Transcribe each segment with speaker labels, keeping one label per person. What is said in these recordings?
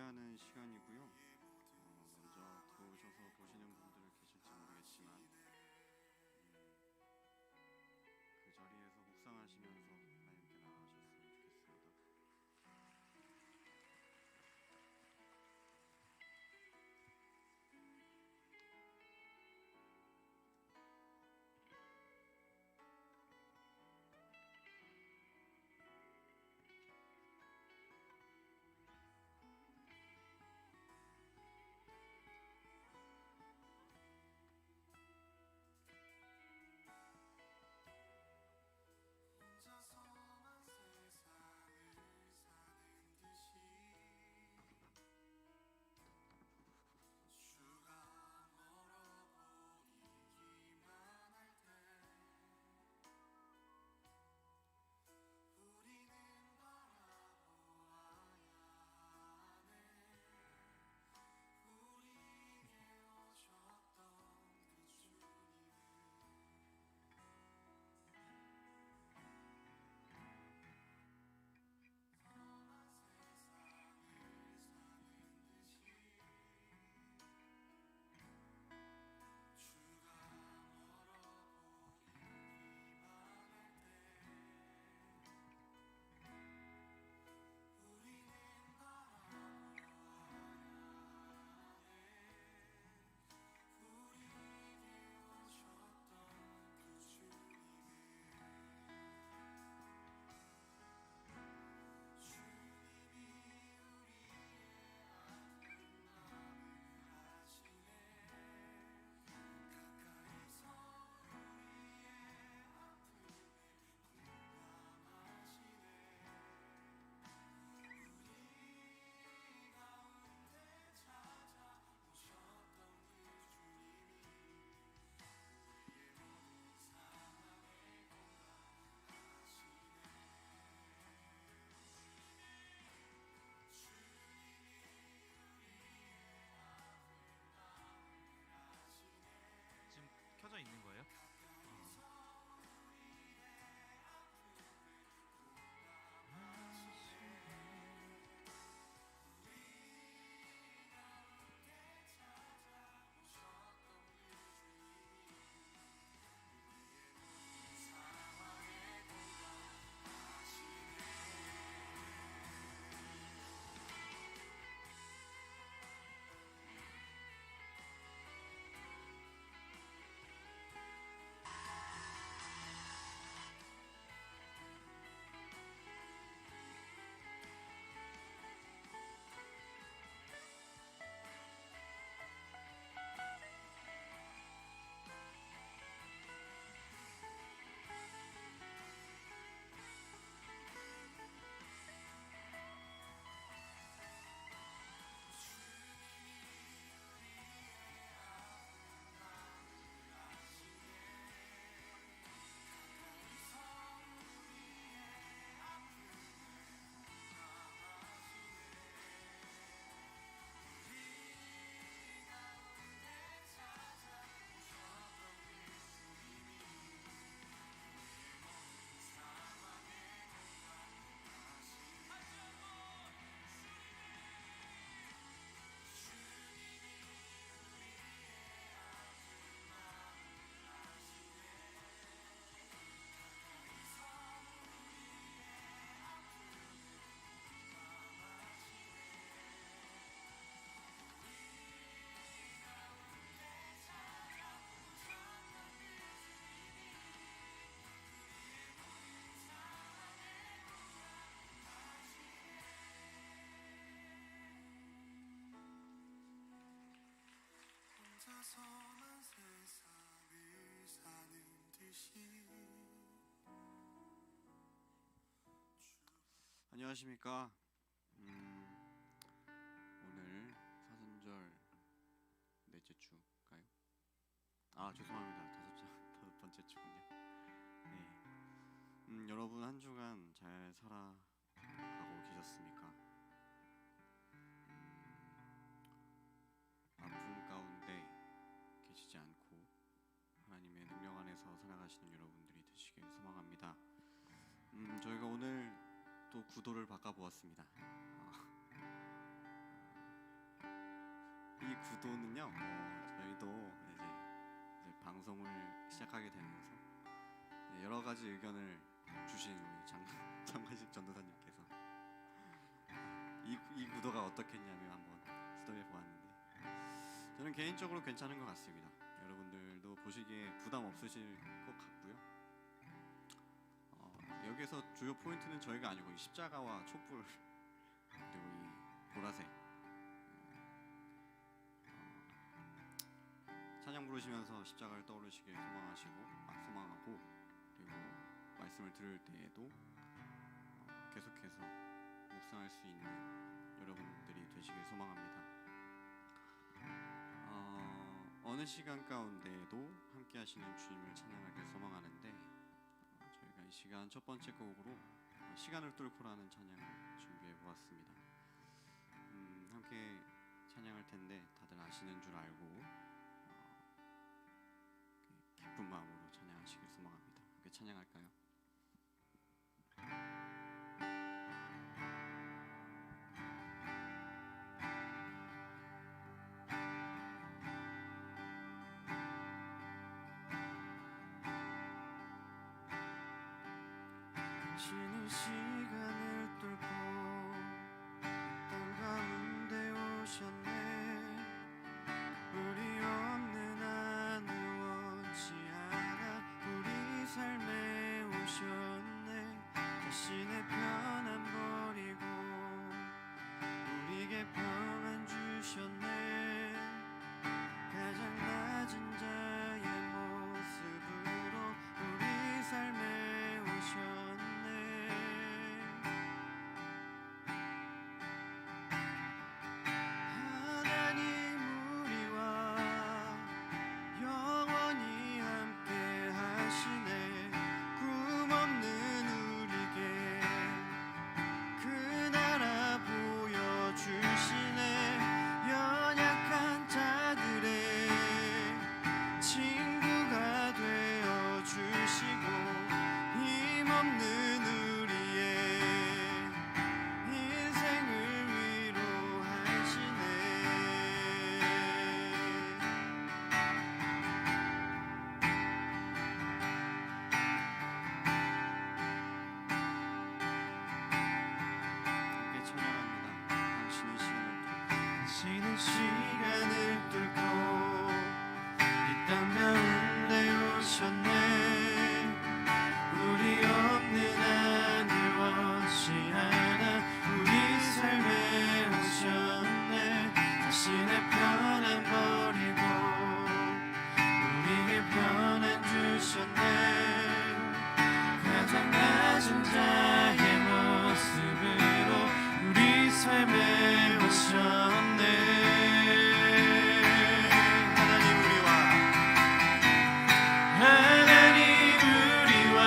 Speaker 1: 함께하는 시간이고요. 먼저 들어오셔서 보시는 분들 계실지 모르겠지만 그 자리에서 묵상하시면서 하나님께 나아가셨으면 좋겠습니다.
Speaker 2: 혼자서만 세상을 사는 듯이 주가 멀어 보이기만 할 때 우리는 바라보아야 하네. 우리에게 오셨던 그 주님을 험한 세상을 사는 듯이 주가 멀어 보이기만 할 때 우리는 바라보아야 해. 우리에게 오셨던 그 주님을 주님이 우리의 아픈 마음을 아시네. 가까이서 우리의 아픔을 공감하시네. 우리 가운데 찾아오셨던 그 주님이 우리의 모든 상황에 공감하시네. 주님이 우리의 아픈 마음을 아시네.
Speaker 3: 지금 켜져 있는 거예요?
Speaker 2: 가까이서 우리의 아픔을 공감하시네. 우리 가운데 찾아오셨던 그 주님이 우리의 모든 상황에 공감하시네. 혼자서만 세상을 사는 듯이
Speaker 1: 안녕하십니까. 오늘 사순절 넷째 주가요? 죄송합니다. 다섯 번째 주군요. 네. 여러분 한 주간 잘 살아가고 계셨습니까? 아픔 가운데 계시지 않고 하나님의 능력 안에서 살아가시는 여러분들이 되시길 소망합니다. 저희가 오늘 또 구도를 바꿔보았습니다. 이 구도는요. 저희도 이제 방송을 시작하게 되면서 여러 가지 의견을 주신 우리 장관식 전도사님께서 이 구도가 어떻겠냐며 한번 시도해 보았는데 저는 개인적으로 괜찮은 것 같습니다. 여러분들도 보시기에 부담 없으실 것 같고요. 여기서 주요 포인트는 저희가 아니고 이 십자가와 촛불 그리고 이 보라색 찬양 부르시면서 십자가를 떠올리시길 소망하고 그리고 말씀을 들을 때에도 계속해서 묵상할 수 있는 여러분들이 되시길 소망합니다. 어느 시간 가운데에도 함께 하시는 주님을 찬양하길 소망하는데 저희가 이 시간 첫 번째 곡으로 시간을 뚫고라는 찬양을 준비해 보았습니다. 함께 찬양할 텐데 다들 아시는 줄 알고 기쁜 마음으로 찬양하시길 소망합니다. 함께 찬양할까요?
Speaker 2: 당신은 시간을 뚫고 땅 가운데 오셨네. 우리 없는 안을 원치 않아 우리 삶에 오셨네. 자신의 편안 버리고 우리에게 평안 주셨네. 가장 낮은 자의 모습으로 우리 삶에 오셨네. 하나님 우리와 영원히 함께 하시네. 꿈 없는 우리에게 그 나라 보여주시네. 연약한 자들의 친구가 되어주시고 힘없는 우리의 인생을 위로하시네.
Speaker 1: 함께 찬양합니다. 당신의 시간을
Speaker 2: 당신은 시간을 뚫고 이 땅 가운데 오셨네. 우리 없는 안을 원치 않아 우리 삶에 오셨네. 자신의 편안 버리고 우리에게 편안 주셨네. 가장 낮은 자의 모습으로 우리 삶에 오셨네. 하나님 우리와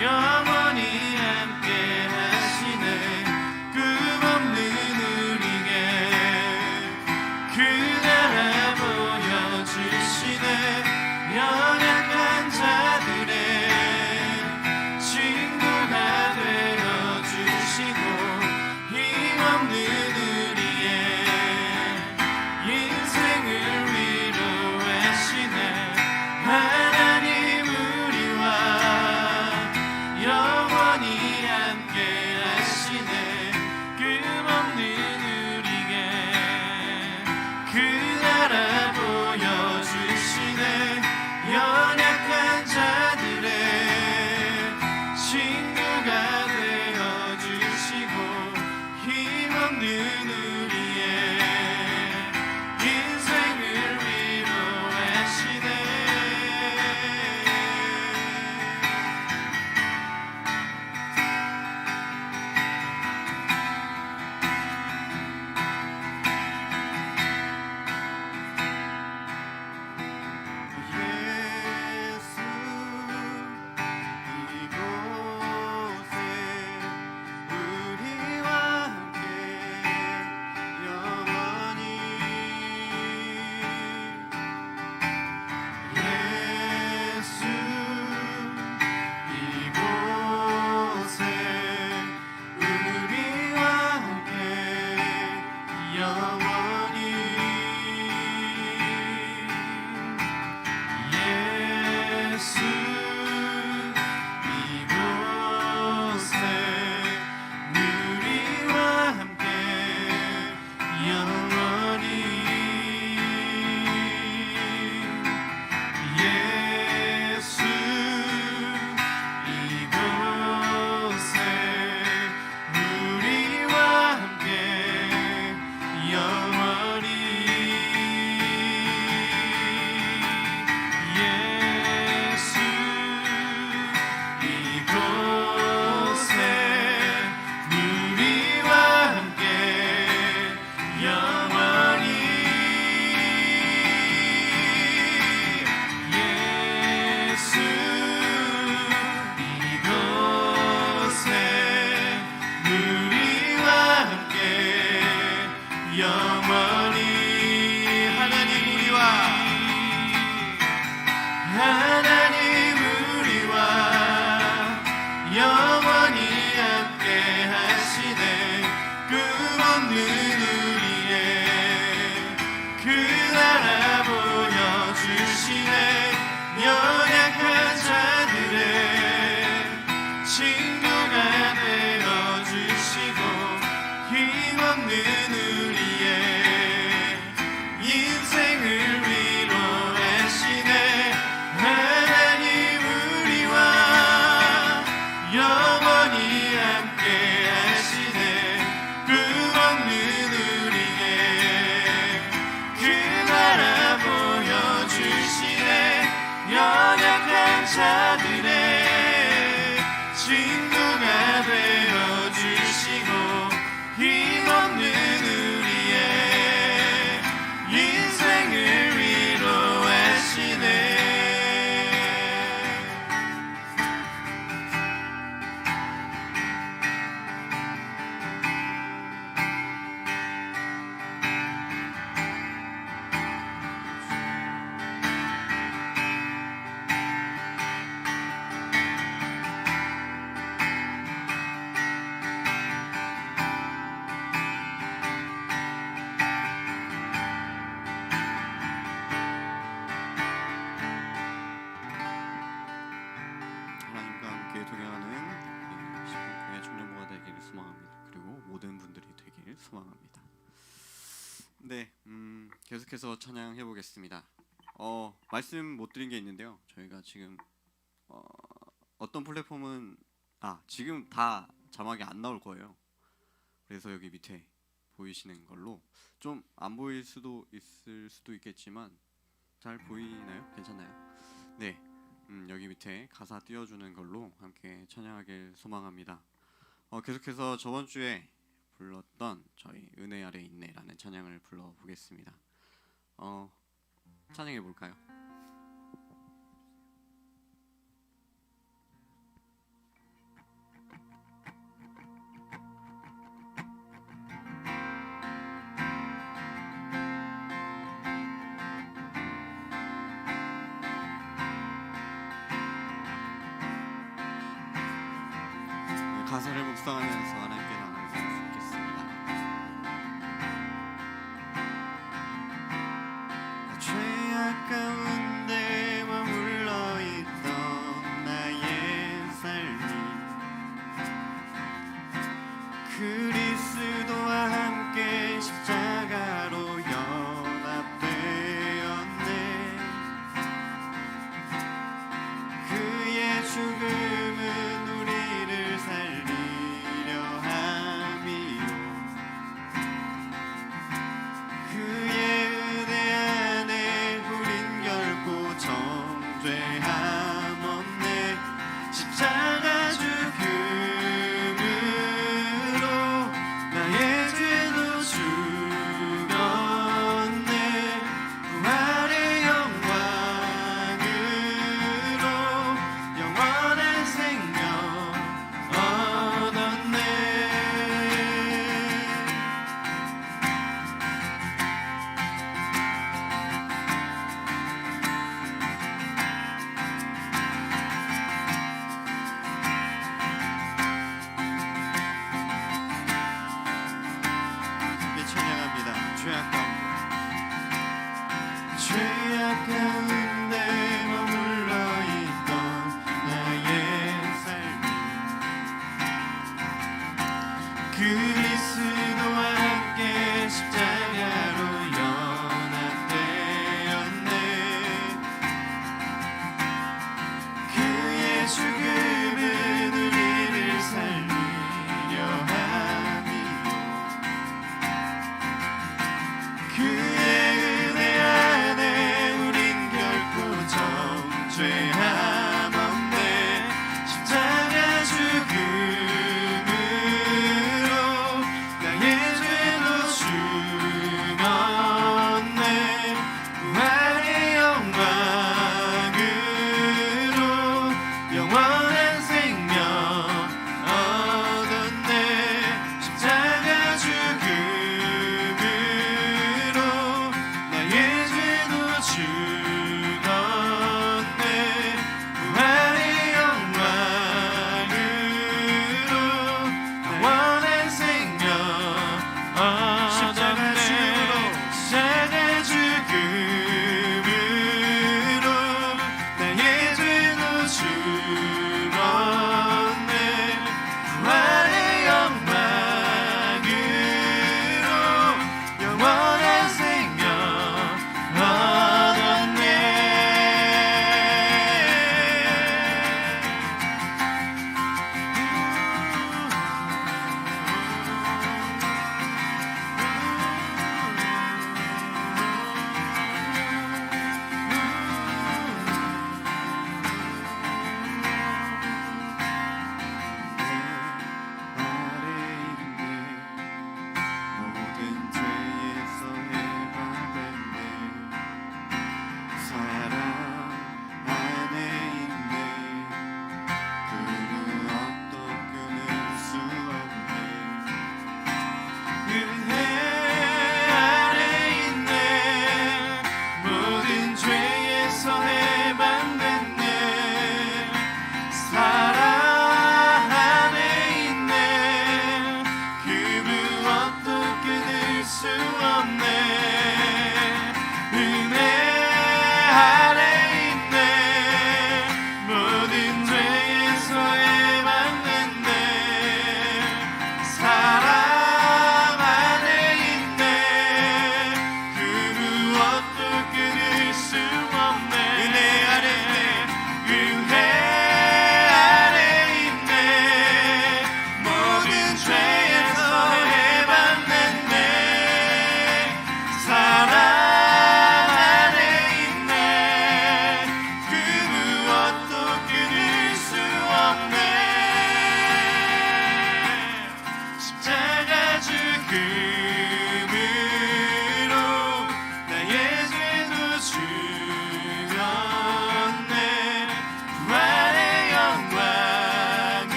Speaker 2: 영원히 함께 하시네. 꿈 없는 우리에게 그 나라 보여주시네. 연약한 자들의 친구가 되어주시고 힘없는 우리의 인생을 위로하시네. 하나님 우리와 영원히 함께 하시네. 꿈없는 우리에게 그 나라 보여주시네. 연약한 자들의 친구가 되어주시고 힘없는 우리의 인생을 위로하시네. 자들의 친구가 되어 주시고 힘없는 우리의 인생을 위로하시네.
Speaker 1: 하나님과 함께 동행하는 시간교회 청년부가 되기를 소망합니다. 그리고 모든 분들이 되기를 소망합니다. 네, 계속해서 찬양해 보겠습니다. 말씀 못 드린 게 있는데요. 저희가 지금 어떤 플랫폼은 지금 다 자막이 안 나올 거예요. 그래서 여기 밑에 보이시는 걸로 좀 안 보일 수도 있을 수도 있겠지만 잘 보이나요? 괜찮나요? 네. 여기 밑에 가사 띄워주는 걸로 함께 찬양하길 소망합니다. 계속해서 저번 주에 불렀던 저희 은혜 아래 있네라는 찬양을 불러보겠습니다. 찬양해 볼까요? 가사를 묵상하면서 하나님께 나아가도록 하겠습니다. 죄악 가운데 머물러 있던 나의 삶이 그리스도와 함께 십자가로 연합되었네. 그의 죽음은 우리를 살리려 함이요 그의 은혜 안에 우린 결코 정죄함 없네. 십자가 죽음으로 나의 죄도 죽었네. 부활의 영광으로 영원한 생명 얻었네. 함께 찬양합니다. 죄악 가운데 머물러 있던 나의 삶이 그리스도와 함께 십자가로 연합되었네. 그의 죽음은 우리를 살리려 함이요 그의 은혜 안에 우린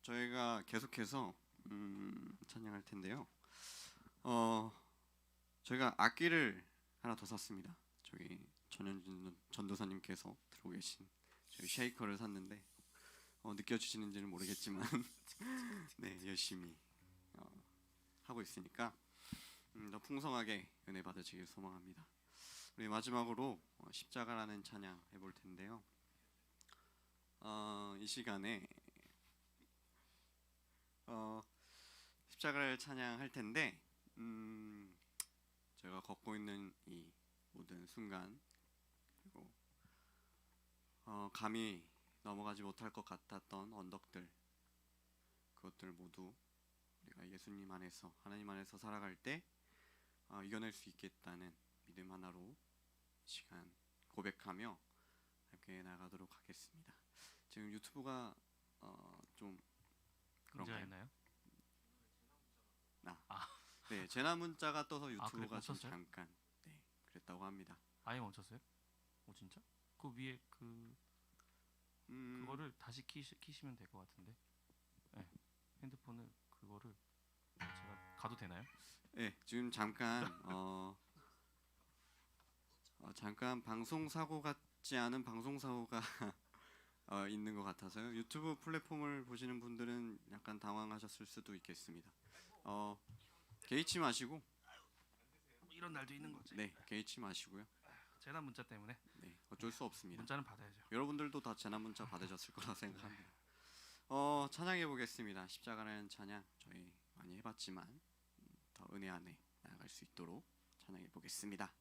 Speaker 1: 저희가 계속해서 찬양할 텐데요. 저희가 악기를 하나 더 샀습니다. 저기 전현준 전도사님께서 들고 계신 저희 쉐이커를 샀는데 느껴지시는지는 모르겠지만 네, 열심히 하고 있으니까 더 풍성하게 은혜 받으시길 소망합니다. 우리 마지막으로 십자가라는 찬양 해볼 텐데요. 이 시간에 십자가를 찬양할 텐데 제가 걷고 있는 이 모든 순간 그리고 감히 넘어가지 못할 것 같았던 언덕들, 그것들 모두 우리가 예수님 안에서, 하나님 안에서 살아갈 때 이겨낼 수 있겠다는 믿음 하나로 시간 고백하며 함께 나가도록 하겠습니다. 지금 유튜브가 좀
Speaker 3: 문제가
Speaker 1: 그런가요?
Speaker 3: 있나요?
Speaker 1: 네, 재난 문자가 떠서
Speaker 3: 그래,
Speaker 1: 유튜브가 지금
Speaker 3: 멈췄어요?
Speaker 1: 잠깐 그랬다고 합니다.
Speaker 3: 아예 멈췄어요? 오 진짜? 그 위에 그거를 다시 키시면 될 것 같은데. 네, 핸드폰을 그거를 제가 가도 되나요?
Speaker 1: 네, 지금 잠깐 잠깐 방송 사고 같지 않은 방송 사고가 있는 것 같아서요. 유튜브 플랫폼을 보시는 분들은 약간 당황하셨을 수도 있겠습니다. 개의치 마시고,
Speaker 3: 이런 날도 있는 거지.
Speaker 1: 네, 개의치 마시고요.
Speaker 3: 재난 문자 때문에
Speaker 1: 네, 어쩔 수 없습니다.
Speaker 3: 문자는 받아야죠.
Speaker 1: 여러분들도 다 재난 문자 받으셨을 거라 생각합니다. 찬양해 보겠습니다. 십자가라는 찬양 저희 많이 해봤지만 더 은혜 안에 나아갈 수 있도록 찬양해 보겠습니다.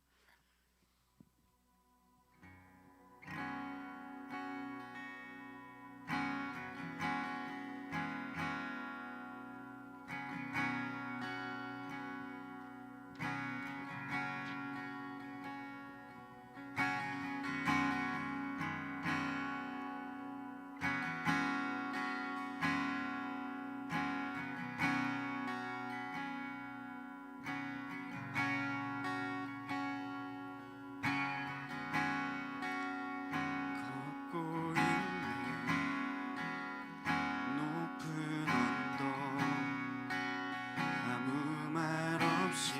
Speaker 1: 걷고 있는 높은 언덕 아무 말 없이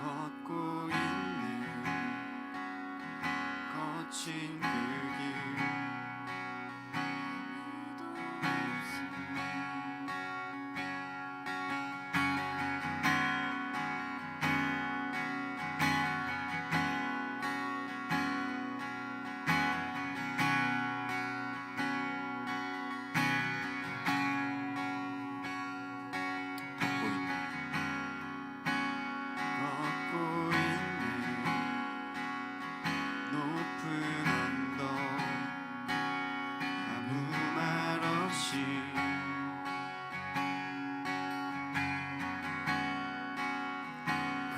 Speaker 1: 걷고 있는 거친 그 길 걷고 있는 높은 언덕 아무 말 없이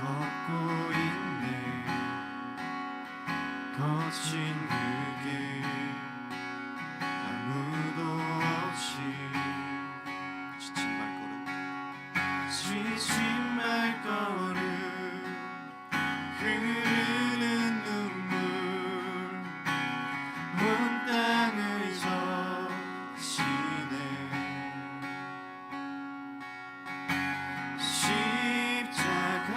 Speaker 1: 걷고 있네 거친 그 길 아무도 없이 지친 발걸음 흐르는 눈물 온 땅을 적시네 십자가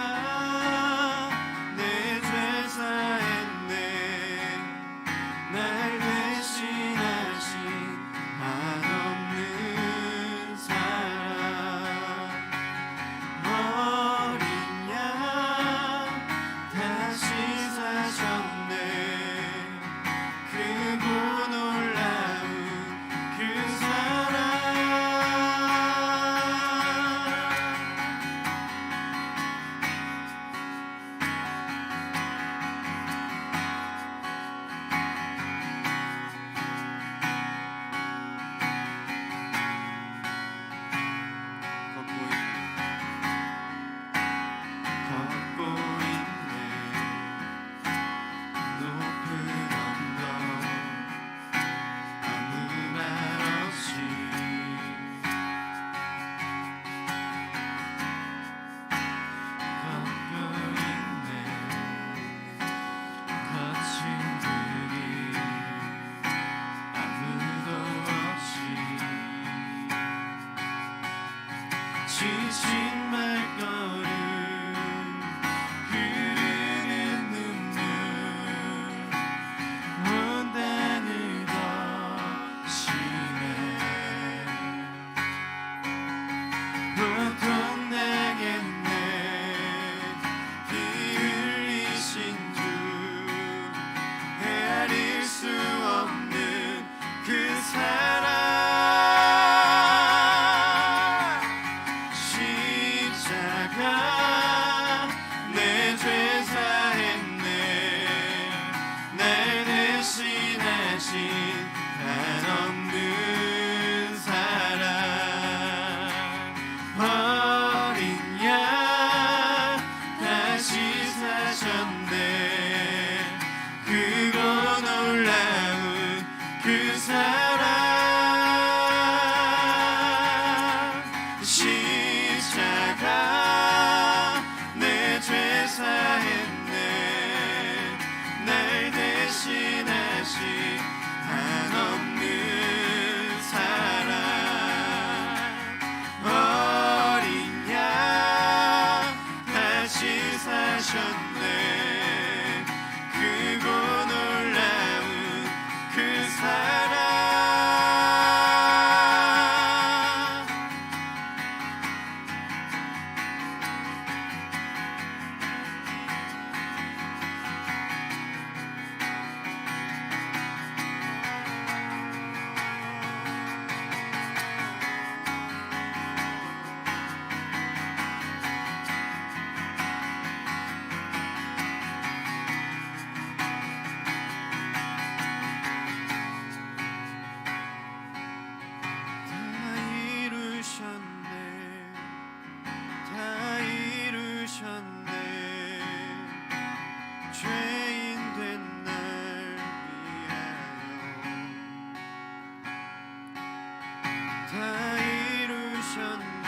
Speaker 1: 내 죄 사했네 날 대신하신 한없는 사랑 어린 양 다시
Speaker 2: 지친 발걸음 흐르는 눈물 온 땅을 덮시네 고통당했네 피 흘리신 주 헤아릴 수 없는 그 사랑 십자가 내 죄 사했네 날 대신하신 한없는 사랑 어린 양 다시 사셨네 그거 놀라운 그 사랑 십자가 내 죄 사했네 날 대신하신 한없는 사랑 어린 양 다시 사셨네 크고 놀라운 그 사랑 다 이루셨네 죄인 된 날 위하여 다 이루셨네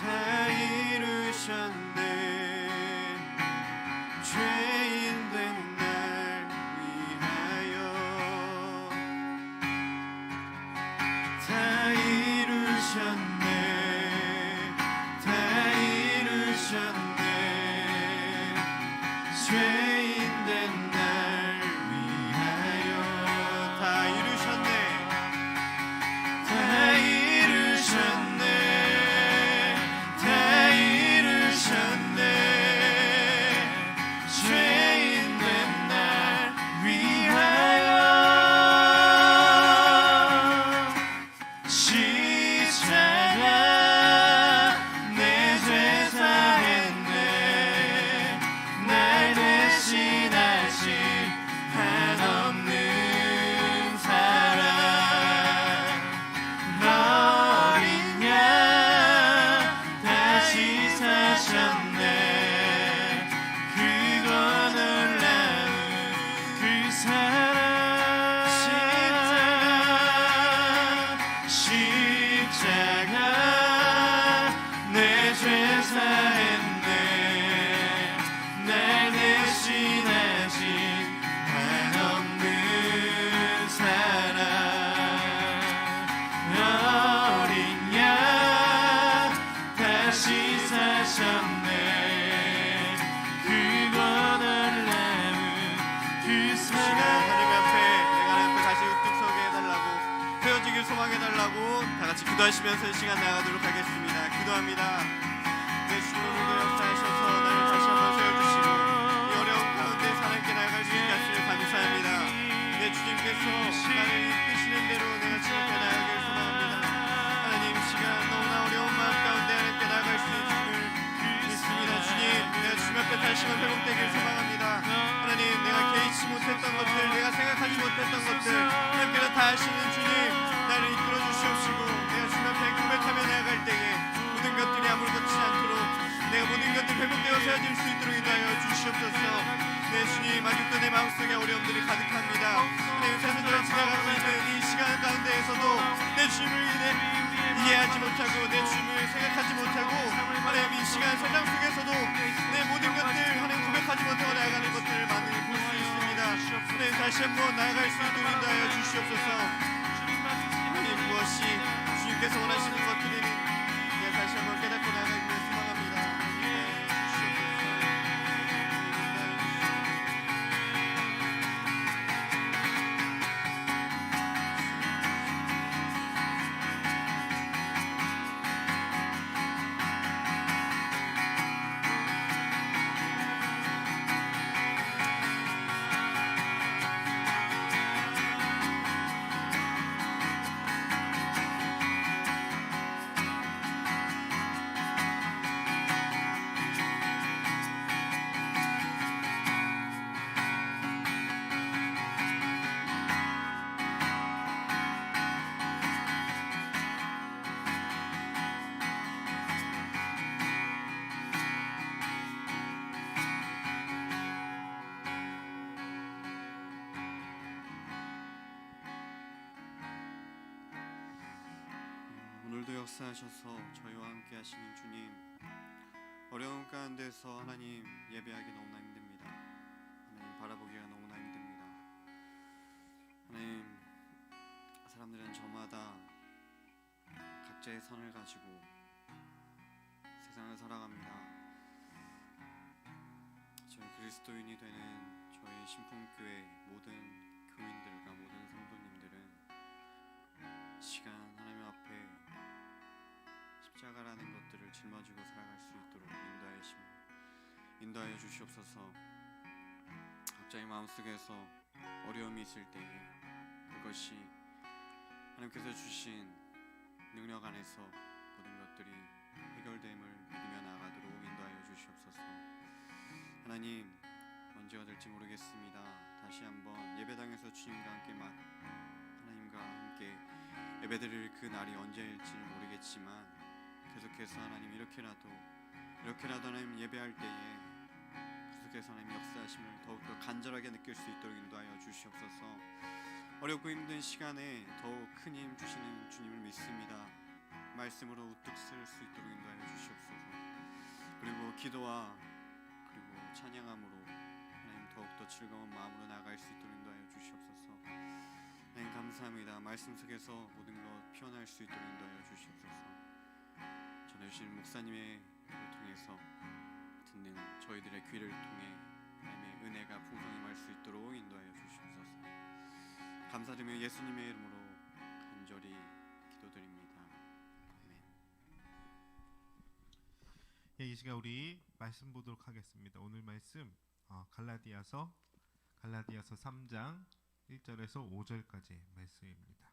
Speaker 2: 다 이루셨네 죄인 된 날 위하여 다 이루셨네 다 이루셨네 죄인 된 날 위하여 다 이루셨네 다 이루셨네 다 이루셨네 죄인 된 날 위하여 십자가 내 죄 사했네 날 대신하신 한없는 사랑 어린 양 다시 사셨네 그거 놀라운 그 사랑 십자가 내 죄 사했네 날 대신하신 한없는 사랑 어린 양 다시 사셨네 그거 놀라운 그 사랑 하나님 앞에 다시 우뚝 서게 해달라고 헤어지길 소망해달라고 다 같이 기도하시면서 이 시간 나가도록 하겠습니다. 기도합니다. 내 주님 오늘 역사하셔서 나를 다시 한번 세워주시고 이 어려운 가운데 하나님께 나아갈 수 있게 하시니 감사합니다. 내 주님께서 나를 이끄시는 대로 내가 주님 앞에 나아가길 소망합니다. 하나님 이 시간 너무나 어려운 마음 가운데 하나님께 나아갈 수 있는 주를 믿습니다. 주님 내가 주님 앞에 다시 한번 회복되길 소망합니다. 하나님 내가 개의치 못했던 것들 내가 생각하지 못했던 것들 하나님께서 다 아시는 주님 나를 이끌어 주시옵시고 내가 주님 앞에 고백하며 나아갈 때에 모든 것들이 아무렇지 않도록 내가 모든 것들 회복되어 세워질 수 있도록 인도하여 주시옵소서. 내 주님 아직도 내 마음속에 어려움들이 가득합니다. 하나님 세상을 지나가고 있는 이 시간 가운데에서도 내 주님을 이해하지 못하고 내 주님을 생각하지 못하고 하나님 이 시간 세상 속에서도 내 모든 것들 하나님 고백하지 못하고 나아가는 것들을 많이 볼 수 있습니다. 하나님 다시 한번 나아갈 수 있도록 인도하여 주시옵소서. 하나님 무엇이 주님께서 원하시는 것들은
Speaker 1: 오늘도 역사하셔서 저희와 함께 하시는 주님, 어려운 가운데서 하나님 예배하기 너무나 힘듭니다. 하나님 바라보기가 너무나 힘듭니다. 하나님, 사람들은 저마다 각자의 선을 가지고 세상을 살아갑니다. 저희 그리스도인이 되는 저희 신풍교회 모든 교인들과 모든 성도님들은 시간 하나님 앞에 십자가라는 것들을 짊어지고 살아갈 수 있도록 인도하여 주시옵소서. 각자의 마음속에서 어려움이 있을 때에 그것이 하나님께서 주신 능력 안에서 모든 것들이 해결됨을 믿으며 나아가도록 인도하여 주시옵소서. 하나님, 언제가 될지 모르겠습니다. 다시 한번 예배당에서 주님과 함께 하나님과 함께 예배드릴 그 날이 언제일지 모르겠지만 계속해서 하나님 이렇게라도 하나님 예배할 때에 계속해서 하나님 역사하심을 더욱더 간절하게 느낄 수 있도록 인도하여 주시옵소서. 어렵고 힘든 시간에 더욱 큰 힘 주시는 주님을 믿습니다. 말씀으로 우뚝 설 수 있도록 인도하여 주시옵소서. 그리고 기도와 그리고 찬양함으로 하나님 더욱더 즐거운 마음으로 나아갈 수 있도록 인도하여 주시옵소서. 하나님 감사합니다. 말씀 속에서 모든 것 피어날 수 있도록 인도하여 주시옵소서. 전해주신 목사님의 귀를 통해서 듣는 저희들의 귀를 통해 하나님의 은혜가 풍성히 임할 수 있도록 인도하여 주시옵소서. 감사드리며 예수님의 이름으로 간절히 기도드립니다. 아멘.
Speaker 4: 예, 이 시간 우리 말씀 보도록 하겠습니다. 오늘 말씀 갈라디아서 3장 1절에서 5절까지 말씀입니다.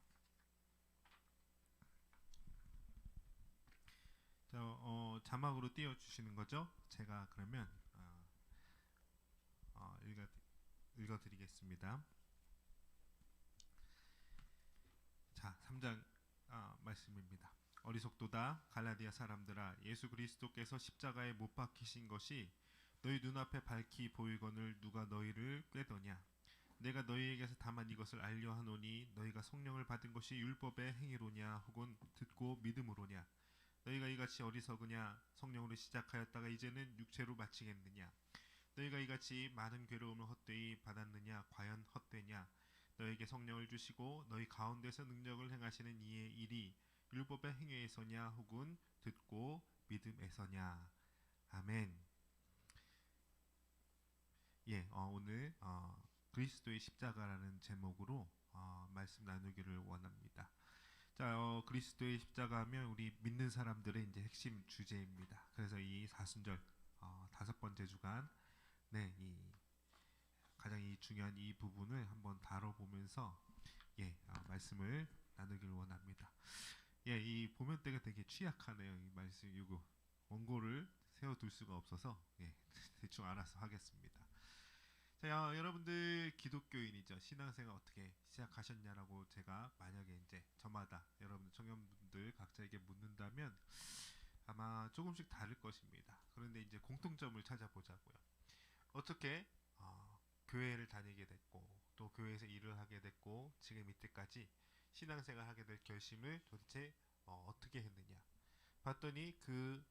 Speaker 4: 자막으로 띄워주시는 거죠? 제가 그러면 읽어드리겠습니다. 자, 3장 말씀입니다. 어리석도다 갈라디아 사람들아, 예수 그리스도께서 십자가에 못 박히신 것이 너희 눈앞에 밝히 보이거늘 누가 너희를 꾀더냐? 내가 너희에게서 다만 이것을 알려 하노니 너희가 성령을 받은 것이 율법의 행위로냐 혹은 듣고 믿음으로냐? 너희가 이같이 어리석으냐? 성령으로 시작하였다가 이제는 육체로 마치겠느냐? 너희가 이같이 많은 괴로움을 헛되이 받았느냐? 과연 헛되냐? 너희에게 성령을 주시고 너희 가운데서 능력을 행하시는 이의 일이 율법의 행위에서냐 혹은 듣고 믿음에서냐? 아멘. 예, 오늘 그리스도의 십자가라는 제목으로 말씀 나누기를 원합니다. 자, 그리스도의 십자가하면 우리 믿는 사람들의 이제 핵심 주제입니다. 그래서 이 사순절 5번째 주간, 이 가장 중요한 이 부분을 한번 다뤄보면서 말씀을 나누기를 원합니다. 예, 이 보면대가 되게 취약하네요. 이 말씀 이거 원고를 세워둘 수가 없어서 대충 알아서 하겠습니다. 자, 여러분들 기독교인이죠. 신앙생활 어떻게 시작하셨냐라고 제가 만약에 이제 저마다 여러분들 청년분들 각자에게 묻는다면 아마 조금씩 다를 것입니다. 그런데 이제 공통점을 찾아보자고요. 어떻게 교회를 다니게 됐고 또 교회에서 일을 하게 됐고 지금 이때까지 신앙생활 하게 될 결심을 도대체 어떻게 했느냐 봤더니 그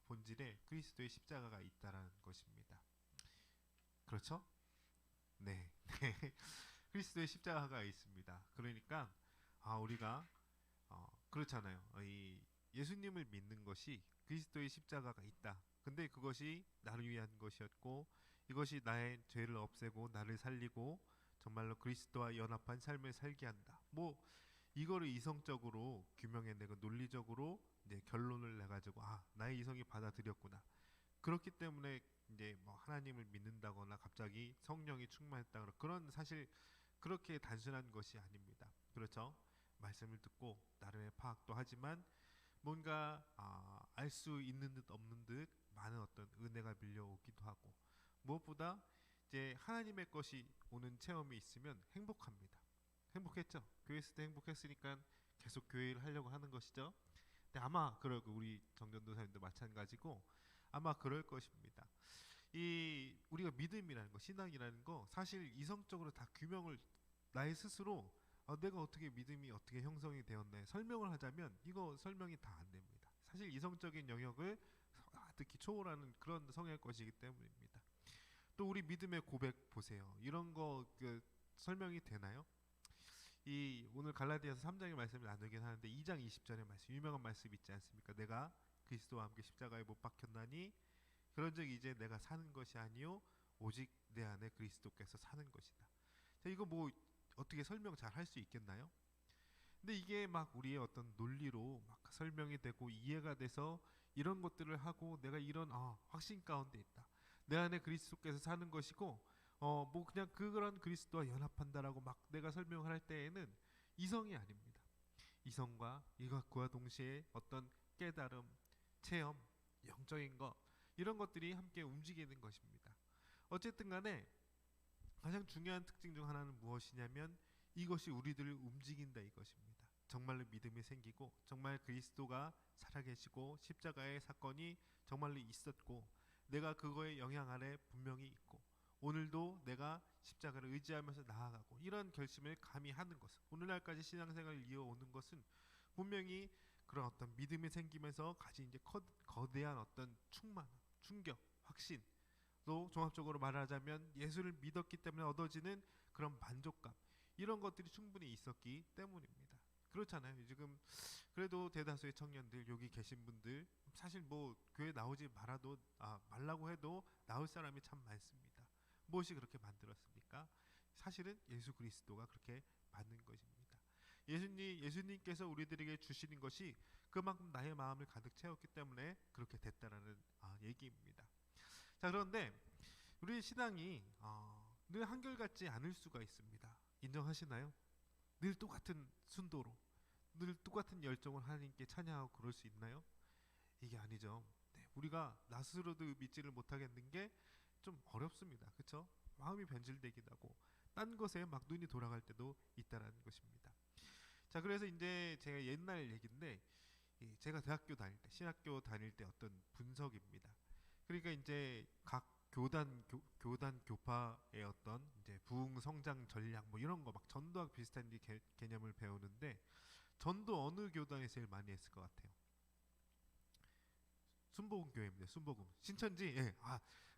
Speaker 4: 본질에 그리스도의 십자가가 있다라는 것입니다. 그렇죠? 네. 그리스도의 십자가가 있습니다. 그러니까 우리가 그렇잖아요. 이 예수님을 믿는 것이 그리스도의 십자가가 있다. 근데 그것이 나를 위한 것이었고 이것이 나의 죄를 없애고 나를 살리고 정말로 그리스도와 연합한 삶을 살게 한다. 뭐 이거를 이성적으로 규명해내고 논리적으로 이제 결론을 내가지고 나의 이성이 받아들였구나. 그렇기 때문에 이제 뭐 하나님을 믿는다거나 갑자기 성령이 충만했다 그런 사실 그렇게 단순한 것이 아닙니다. 그렇죠? 말씀을 듣고 나름의 파악도 하지만 뭔가 알 수 있는 듯 없는 듯 많은 어떤 은혜가 밀려오기도 하고 무엇보다 이제 하나님의 것이 오는 체험이 있으면 행복합니다. 행복했죠? 교회 있을 때 행복했으니까 계속 교회를 하려고 하는 것이죠. 근데 아마 그러고 우리 정전도사님도 마찬가지고 아마 그럴 것입니다. 이 우리가 믿음이라는 거, 신앙이라는 거 사실 이성적으로 다 규명을 나의 스스로 내가 어떻게 믿음이 어떻게 형성이 되었나요? 설명을 하자면 이거 설명이 다 안 됩니다. 사실 이성적인 영역을 특히 초월하는 그런 성향 것이기 때문입니다. 또 우리 믿음의 고백 보세요. 이런 거 설명이 되나요? 이 오늘 갈라디아서 3장의 말씀을 나누긴 하는데 2장 20절의 말씀, 유명한 말씀 있지 않습니까? 내가 그리스도와 함께 십자가에 못 박혔나니 그런즉 이제 내가 사는 것이 아니요 오직 내 안에 그리스도께서 사는 것이다. 자, 이거 뭐 어떻게 설명 잘 할 수 있겠나요? 근데 이게 막 우리의 어떤 논리로 막 설명이 되고 이해가 돼서 이런 것들을 하고 내가 이런 확신 가운데 있다. 내 안에 그리스도께서 사는 것이고 뭐 그냥 그런 그리스도와 연합한다라고 막 내가 설명을 할 때에는 이성이 아닙니다. 이성과 이것과 동시에 어떤 깨달음, 체험, 영적인 것 이런 것들이 함께 움직이는 것입니다. 어쨌든 간에 가장 중요한 특징 중 하나는 무엇이냐면 이것이 우리들을 움직인다 이것입니다. 정말로 믿음이 생기고 정말 그리스도가 살아계시고 십자가의 사건이 정말로 있었고 내가 그거의 영향 아래 분명히 있고 오늘도 내가 십자가를 의지하면서 나아가고 이런 결심을 감히 하는 것은 오늘날까지 신앙생활을 이어오는 것은 분명히 그런 어떤 믿음이 생기면서 가진 이제 거대한 어떤 충만, 충격, 확신 또 종합적으로 말하자면 예수를 믿었기 때문에 얻어지는 그런 만족감 이런 것들이 충분히 있었기 때문입니다. 그렇잖아요. 지금 그래도 대다수의 청년들 여기 계신 분들 사실 뭐 교회 나오지 말라고 해도 나올 사람이 참 많습니다. 무엇이 그렇게 만들었습니까? 사실은 예수 그리스도가 그렇게 만든 것입니다. 예수님께서 우리들에게 주시는 것이 그만큼 나의 마음을 가득 채웠기 때문에 그렇게 됐다라는 얘기입니다. 자, 그런데 우리의 신앙이 늘 한결같지 않을 수가 있습니다. 인정하시나요? 늘 똑같은 순도로 늘 똑같은 열정을 하나님께 찬양하고 그럴 수 있나요? 이게 아니죠. 네, 우리가 나 스스로도 믿지를 못하겠는 게 좀 어렵습니다. 그렇죠? 마음이 변질되기도 하고 딴 것에 막 눈이 돌아갈 때도 있다라는 것입니다. 자, 그래서 이제 제가 옛날 얘기인데 제가 대학교 다닐 때 신학교 다닐 때 어떤 분석입니다. 그러니까 이제 각 교단 교파의 어떤 이제 부흥 성장 전략 뭐 이런 거 막 전도학 비슷한 개념을 배우는데 전도 어느 교단이 제일 많이 했을 것 같아요? 순복음 교회입니다. 순복음 신천지. 예.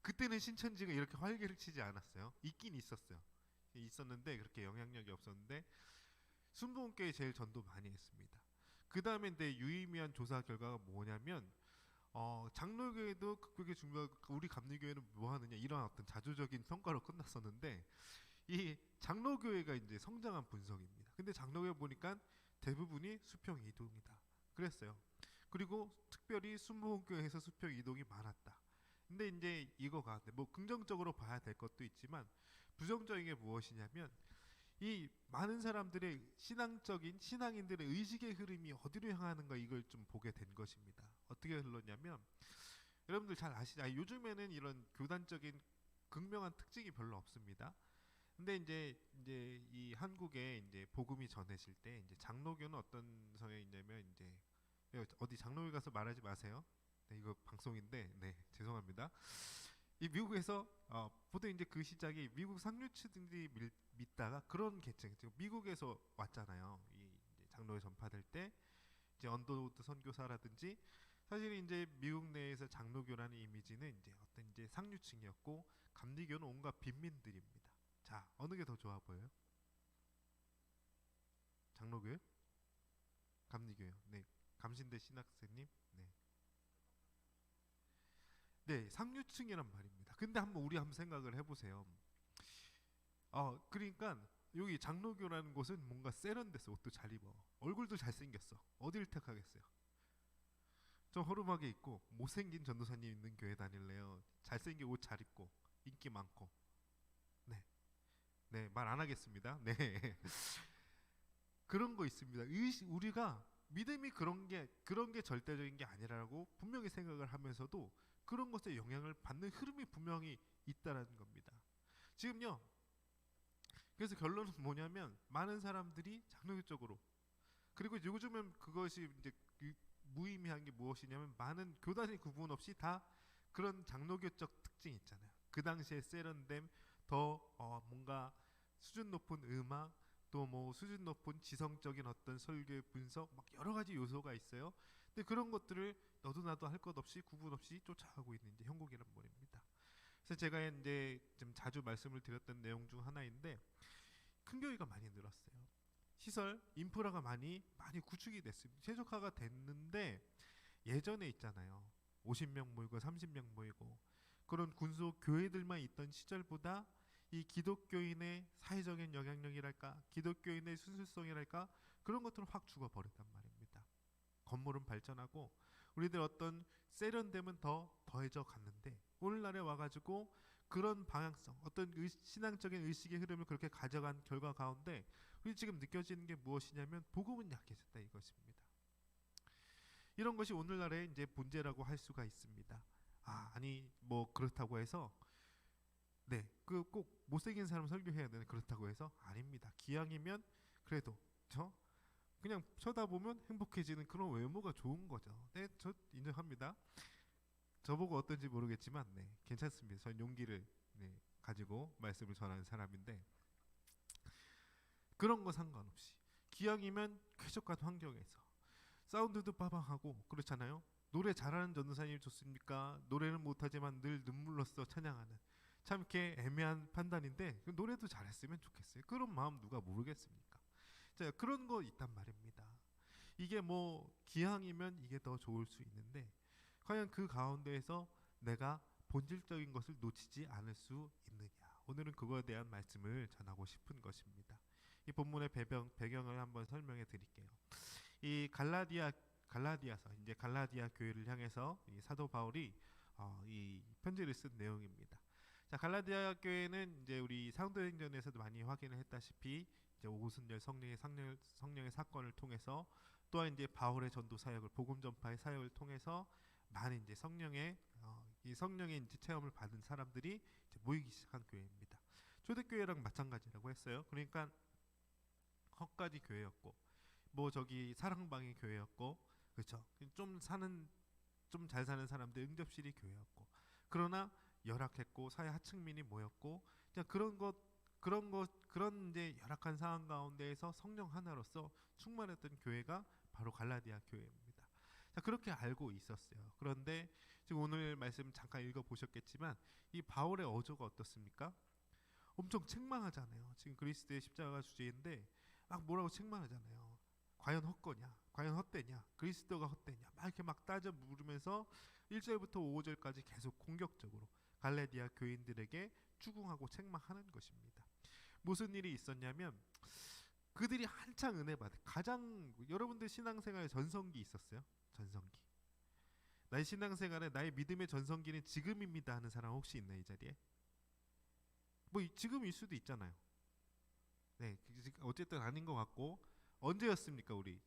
Speaker 4: 그때는 신천지가 이렇게 활기를 치지 않았어요. 있긴 있었어요. 있었는데 그렇게 영향력이 없었는데 순복음 교회 제일 전도 많이 했습니다. 그 다음에 이제 유의미한 조사 결과가 뭐냐면 장로교회도 그게 중요하고 우리 감리교회는 뭐 하느냐 이런 어떤 자조적인 평가로 끝났었는데 이 장로교회가 이제 성장한 분석입니다. 근데 장로교회 보니까 대부분이 수평 이동이다 그랬어요. 그리고 특별히 순복음교회에서 수평 이동이 많았다. 근데 이제 이거가 뭐 긍정적으로 봐야 될 것도 있지만 부정적인 게 무엇이냐면 이 많은 사람들의 신앙인들의 의식의 흐름이 어디로 향하는가 이걸 좀 보게 된 것입니다. 어떻게 흘렀냐면 여러분들 잘 아시죠? 요즘에는 이런 교단적인 극명한 특징이 별로 없습니다. 근데 이제 이 한국에 이제 복음이 전해질 때 이제 장로교는 어떤 성향이냐면 이제 어디 장로교 가서 말하지 마세요. 네, 이거 방송인데 네 죄송합니다. 이 미국에서 보통 이제 그 시작이 미국 상류층들이 믿다가 그런 계층 지금 미국에서 왔잖아요. 이 이제 장로에 전파될 때 이제 언더우드 선교사라든지 사실 이제 미국 내에서 장로교라는 이미지는 이제 어떤 이제 상류층이었고 감리교는 온갖 빈민들입니다. 자, 어느 게 더 좋아 보여요? 장로교요? 감리교요? 네, 감신대 신학생님, 네. 네, 상류층이란 말입니다. 근데 우리 한번 생각을 해보세요. 그러니까 여기 장로교라는 곳은 뭔가 세련됐어. 옷도 잘 입어. 얼굴도 잘생겼어. 어디를 택하겠어요? 좀 허름하게 입고 못생긴 전도사님 있는 교회 다닐래요? 잘생긴 옷 잘 입고 인기 많고. 네, 말 안 하겠습니다. 네. 그런 거 있습니다. 우리가 믿음이 그런 게 절대적인 게 아니라고 분명히 생각을 하면서도 그런 것에 영향을 받는 흐름이 분명히 있다라는 겁니다. 지금요. 그래서 결론은 뭐냐면 많은 사람들이 장로교 쪽으로 그리고 요즘은 그것이 이제 무의미한 게 무엇이냐면 많은 교단의 구분 없이 다 그런 장로교적 특징 있잖아요. 그 당시에 세련됨 더 뭔가 수준 높은 음악 또 뭐 수준 높은 지성적인 어떤 설교의 분석 막 여러 가지 요소가 있어요. 근데 그런 것들을 너도 나도 할 것 없이 구분 없이 쫓아가고 있는 이제 형국이란 말입니다. 그래서 제가 이제 좀 자주 말씀을 드렸던 내용 중 하나인데 큰 교회가 많이 늘었어요. 시설, 인프라가 많이 구축이 됐습니다. 최적화가 됐는데 예전에 있잖아요. 50명 모이고 30명 모이고 그런 군소 교회들만 있던 시절보다 이 기독교인의 사회적인 영향력이랄까, 기독교인의 순수성이랄까 그런 것들을 확 죽어버렸단 말입니다. 건물은 발전하고 우리들 어떤 세련됨은 더 더해져 갔는데 오늘날에 와가지고 그런 방향성, 어떤 신앙적인 의식의 흐름을 그렇게 가져간 결과 가운데 우리 지금 느껴지는 게 무엇이냐면 복음은 약해졌다 이것입니다. 이런 것이 오늘날의 이제 문제라고 할 수가 있습니다. 아니 뭐 그렇다고 해서 네, 그 꼭 못생긴 사람 설교해야 되는 그렇다고 해서 아닙니다. 기왕이면 그래도 그냥 쳐다보면 행복해지는 그런 외모가 좋은 거죠. 네, 저 인정합니다. 저보고 어떤지 모르겠지만 네, 괜찮습니다. 전 용기를 가지고 말씀을 전하는 사람인데 그런 거 상관없이 기왕이면 쾌적한 환경에서 사운드도 빠방하고 그렇잖아요. 노래 잘하는 전도사님 좋습니까? 노래는 못하지만 늘 눈물로써 찬양하는 참 이렇게 애매한 판단인데 노래도 잘했으면 좋겠어요. 그런 마음 누가 모르겠습니까? 자, 그런 거 있단 말입니다. 이게 뭐 기왕이면 이게 더 좋을 수 있는데 과연 그 가운데에서 내가 본질적인 것을 놓치지 않을 수 있느냐? 오늘은 그거에 대한 말씀을 전하고 싶은 것입니다. 이 본문의 배경을 한번 설명해 드릴게요. 이 갈라디아서 이제 갈라디아 교회를 향해서 이 사도 바울이 이 편지를 쓴 내용입니다. 자, 갈라디아 교회는 이제 우리 사도행전에서도 많이 확인을 했다시피 이제 오순절 성령의 사건을 통해서 또한 이제 바울의 전도 사역을 복음 전파의 사역을 통해서 많은 이제 성령의 이제 체험을 받은 사람들이 이제 모이기 시작한 교회입니다. 초대교회랑 마찬가지라고 했어요. 그러니까 헛가지 교회였고 뭐 저기 사랑방의 교회였고 그렇죠. 좀 잘 사는 사람들 응접실이 교회였고 그러나 열악했고 사회 하층민이 모였고 그런 이제 열악한 상황 가운데에서 성령 하나로서 충만했던 교회가 바로 갈라디아 교회입니다. 자, 그렇게 알고 있었어요. 그런데 지금 오늘 말씀 잠깐 읽어 보셨겠지만 이 바울의 어조가 어떻습니까? 엄청 책망하잖아요. 지금 그리스도의 십자가가 주제인데 막 뭐라고 책망하잖아요. 과연 헛거냐? 과연 헛되냐? 그리스도가 헛되냐? 막 이렇게 막 따져 물으면서 1절부터 5절까지 계속 공격적으로 갈라디아 교인들에게 추궁하고 책망하는 것입니다. 무슨 일이 있었냐면 그들이 한창 은혜 받은 가장 여러분들 신앙생활에 전성기 있었어요? 전성기. 나의 신앙생활에 나의 믿음의 전성기는 지금입니다 하는 사람 혹시 있나요 이 자리에? 뭐 지금일 수도 있잖아요. 네, 어쨌든 아닌 것 같고 언제였습니까 우리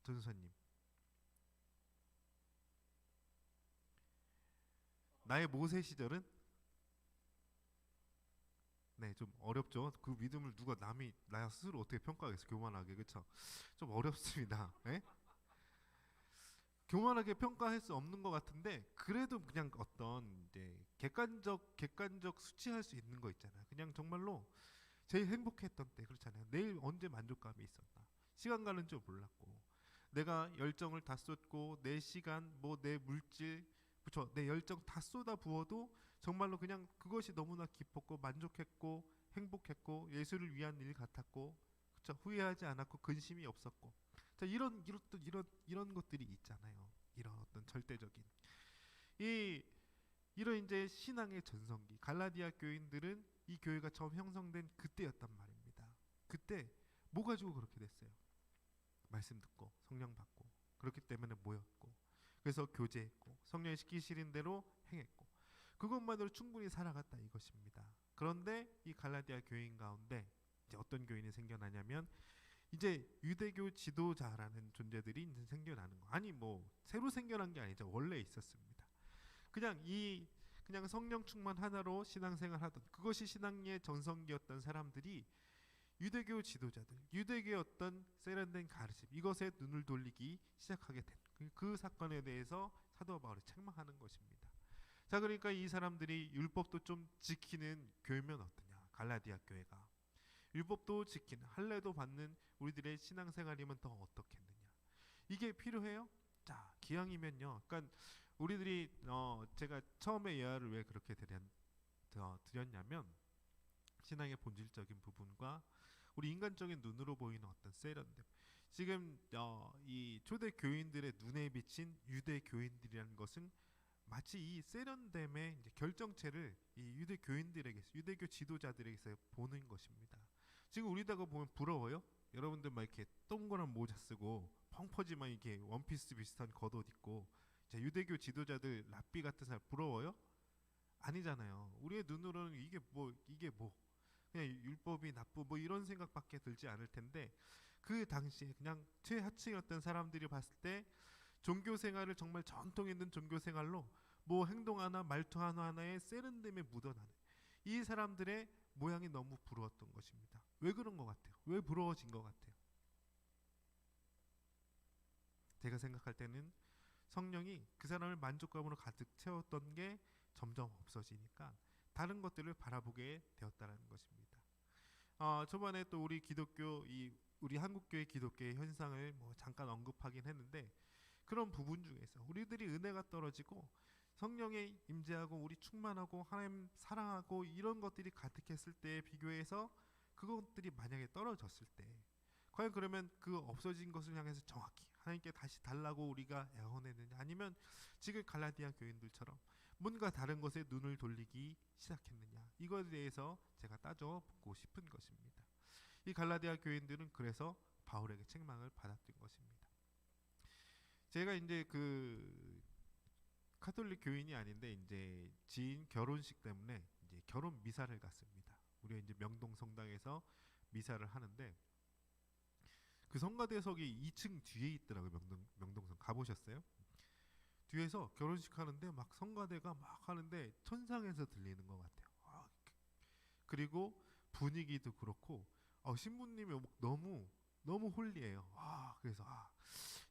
Speaker 4: 전도사님? 나의 모세 시절은 네, 좀 어렵죠. 그 믿음을 누가 남이 나 스스로 어떻게 평가하겠어? 교만하게 그렇죠? 좀 어렵습니다. 네? 교만하게 평가할 수 없는 것 같은데 그래도 그냥 어떤 이제 객관적 수치할 수 있는 거 있잖아요. 그냥 정말로 제일 행복했던 때 그렇잖아요. 내일 언제 만족감이 있었나? 시간 가는 줄 몰랐고 내가 열정을 다 쏟고 내 시간 뭐 내 물질 그렇죠. 내 열정 다 쏟아 부어도 정말로 그냥 그것이 너무나 기뻤고 만족했고 행복했고 예수를 위한 일 같았고 그렇죠. 후회하지 않았고 근심이 없었고 자 이런 것들이 있잖아요. 이런 어떤 절대적인 이런 이제 신앙의 전성기 갈라디아 교인들은 이 교회가 처음 형성된 그때였단 말입니다. 그때 뭐 가지고 그렇게 됐어요? 말씀 듣고 성령 받고 그렇기 때문에 모였고 그래서 교제했고 성령이 시키시는 대로 행했고 그것만으로 충분히 살아갔다 이것입니다. 그런데 이 갈라디아 교인 가운데 이제 어떤 교인이 생겨나냐면 이제 유대교 지도자라는 존재들이 이제 생겨나는 거. 아니 뭐 새로 생겨난 게 아니죠. 원래 있었습니다. 그냥 성령 충만 하나로 신앙생활 하던 그것이 신앙의 전성기였던 사람들이 유대교 지도자들, 유대교의 어떤 세련된 가르침 이것에 눈을 돌리기 시작하게 된 그 사건에 대해서 사도 바울이 책망하는 것입니다. 자, 그러니까 이 사람들이 율법도 좀 지키는 교회면 어떠냐? 갈라디아 교회가 율법도 지키는 할례도 받는 우리들의 신앙생활이면 더 어떻겠느냐. 이게 필요해요? 자, 기왕이면요. 그러니까 우리들이 제가 처음에 예화를 왜 그렇게 드렸냐면 신앙의 본질적인 부분과 우리 인간적인 눈으로 보이는 어떤 세련됨. 지금 이 초대 교인들의 눈에 비친 유대 교인들이라는 것은 마치 이 세련됨의 이제 결정체를 이 유대 교인들에게서, 유대교 지도자들에게서 보는 것입니다. 지금 우리다가 보면 부러워요? 여러분들 막 이렇게 동그란 모자 쓰고 펑퍼짐한 이렇게 원피스 비슷한 겉옷 입고 유대교 지도자들 랍비 같은 사람 부러워요? 아니잖아요. 우리의 눈으로는 이게 뭐 그냥 율법이 나쁘 뭐 이런 생각밖에 들지 않을 텐데, 그 당시에 그냥 최하층이었던 사람들이 봤을 때 종교 생활을 정말 전통 있는 종교 생활로 뭐 행동 하나 말투 하나하나에 세련됨에 묻어나는 이 사람들의 모양이 너무 부러웠던 것입니다. 왜 그런 것 같아요? 왜 부러워진 것 같아요? 제가 생각할 때는 성령이 그 사람을 만족감으로 가득 채웠던 게 점점 없어지니까 다른 것들을 바라보게 되었다는 것입니다. 초반에 또 우리 기독교 우리 한국교회 기독교의 현상을 뭐 잠깐 언급하긴 했는데, 그런 부분 중에서 우리들이 은혜가 떨어지고 성령의 임재하고 우리 충만하고 하나님 사랑하고 이런 것들이 가득했을 때에 비교해서 그것들이 만약에 떨어졌을 때 과연 그러면 그 없어진 것을 향해서 정확히 하나님께 다시 달라고 우리가 애원했느냐, 아니면 지금 갈라디아 교인들처럼 뭔가 다른 것에 눈을 돌리기 시작했느냐, 이것에 대해서 제가 따져보고 싶은 것입니다. 이 갈라디아 교인들은 그래서 바울에게 책망을 받았던 것입니다. 제가 이제 그 카톨릭 교인이 아닌데 이제 지인 결혼식 때문에 이제 결혼 미사를 갔습니다. 우리가 이제 명동 성당에서 미사를 하는데 그 성가대석이 2층 뒤에 있더라고요. 명동성 가보셨어요? 뒤에서 결혼식 하는데 막 성가대가 막 하는데 천상에서 들리는 것 같아요. 그리고 분위기도 그렇고 신부님이 너무 홀리해요. 그래서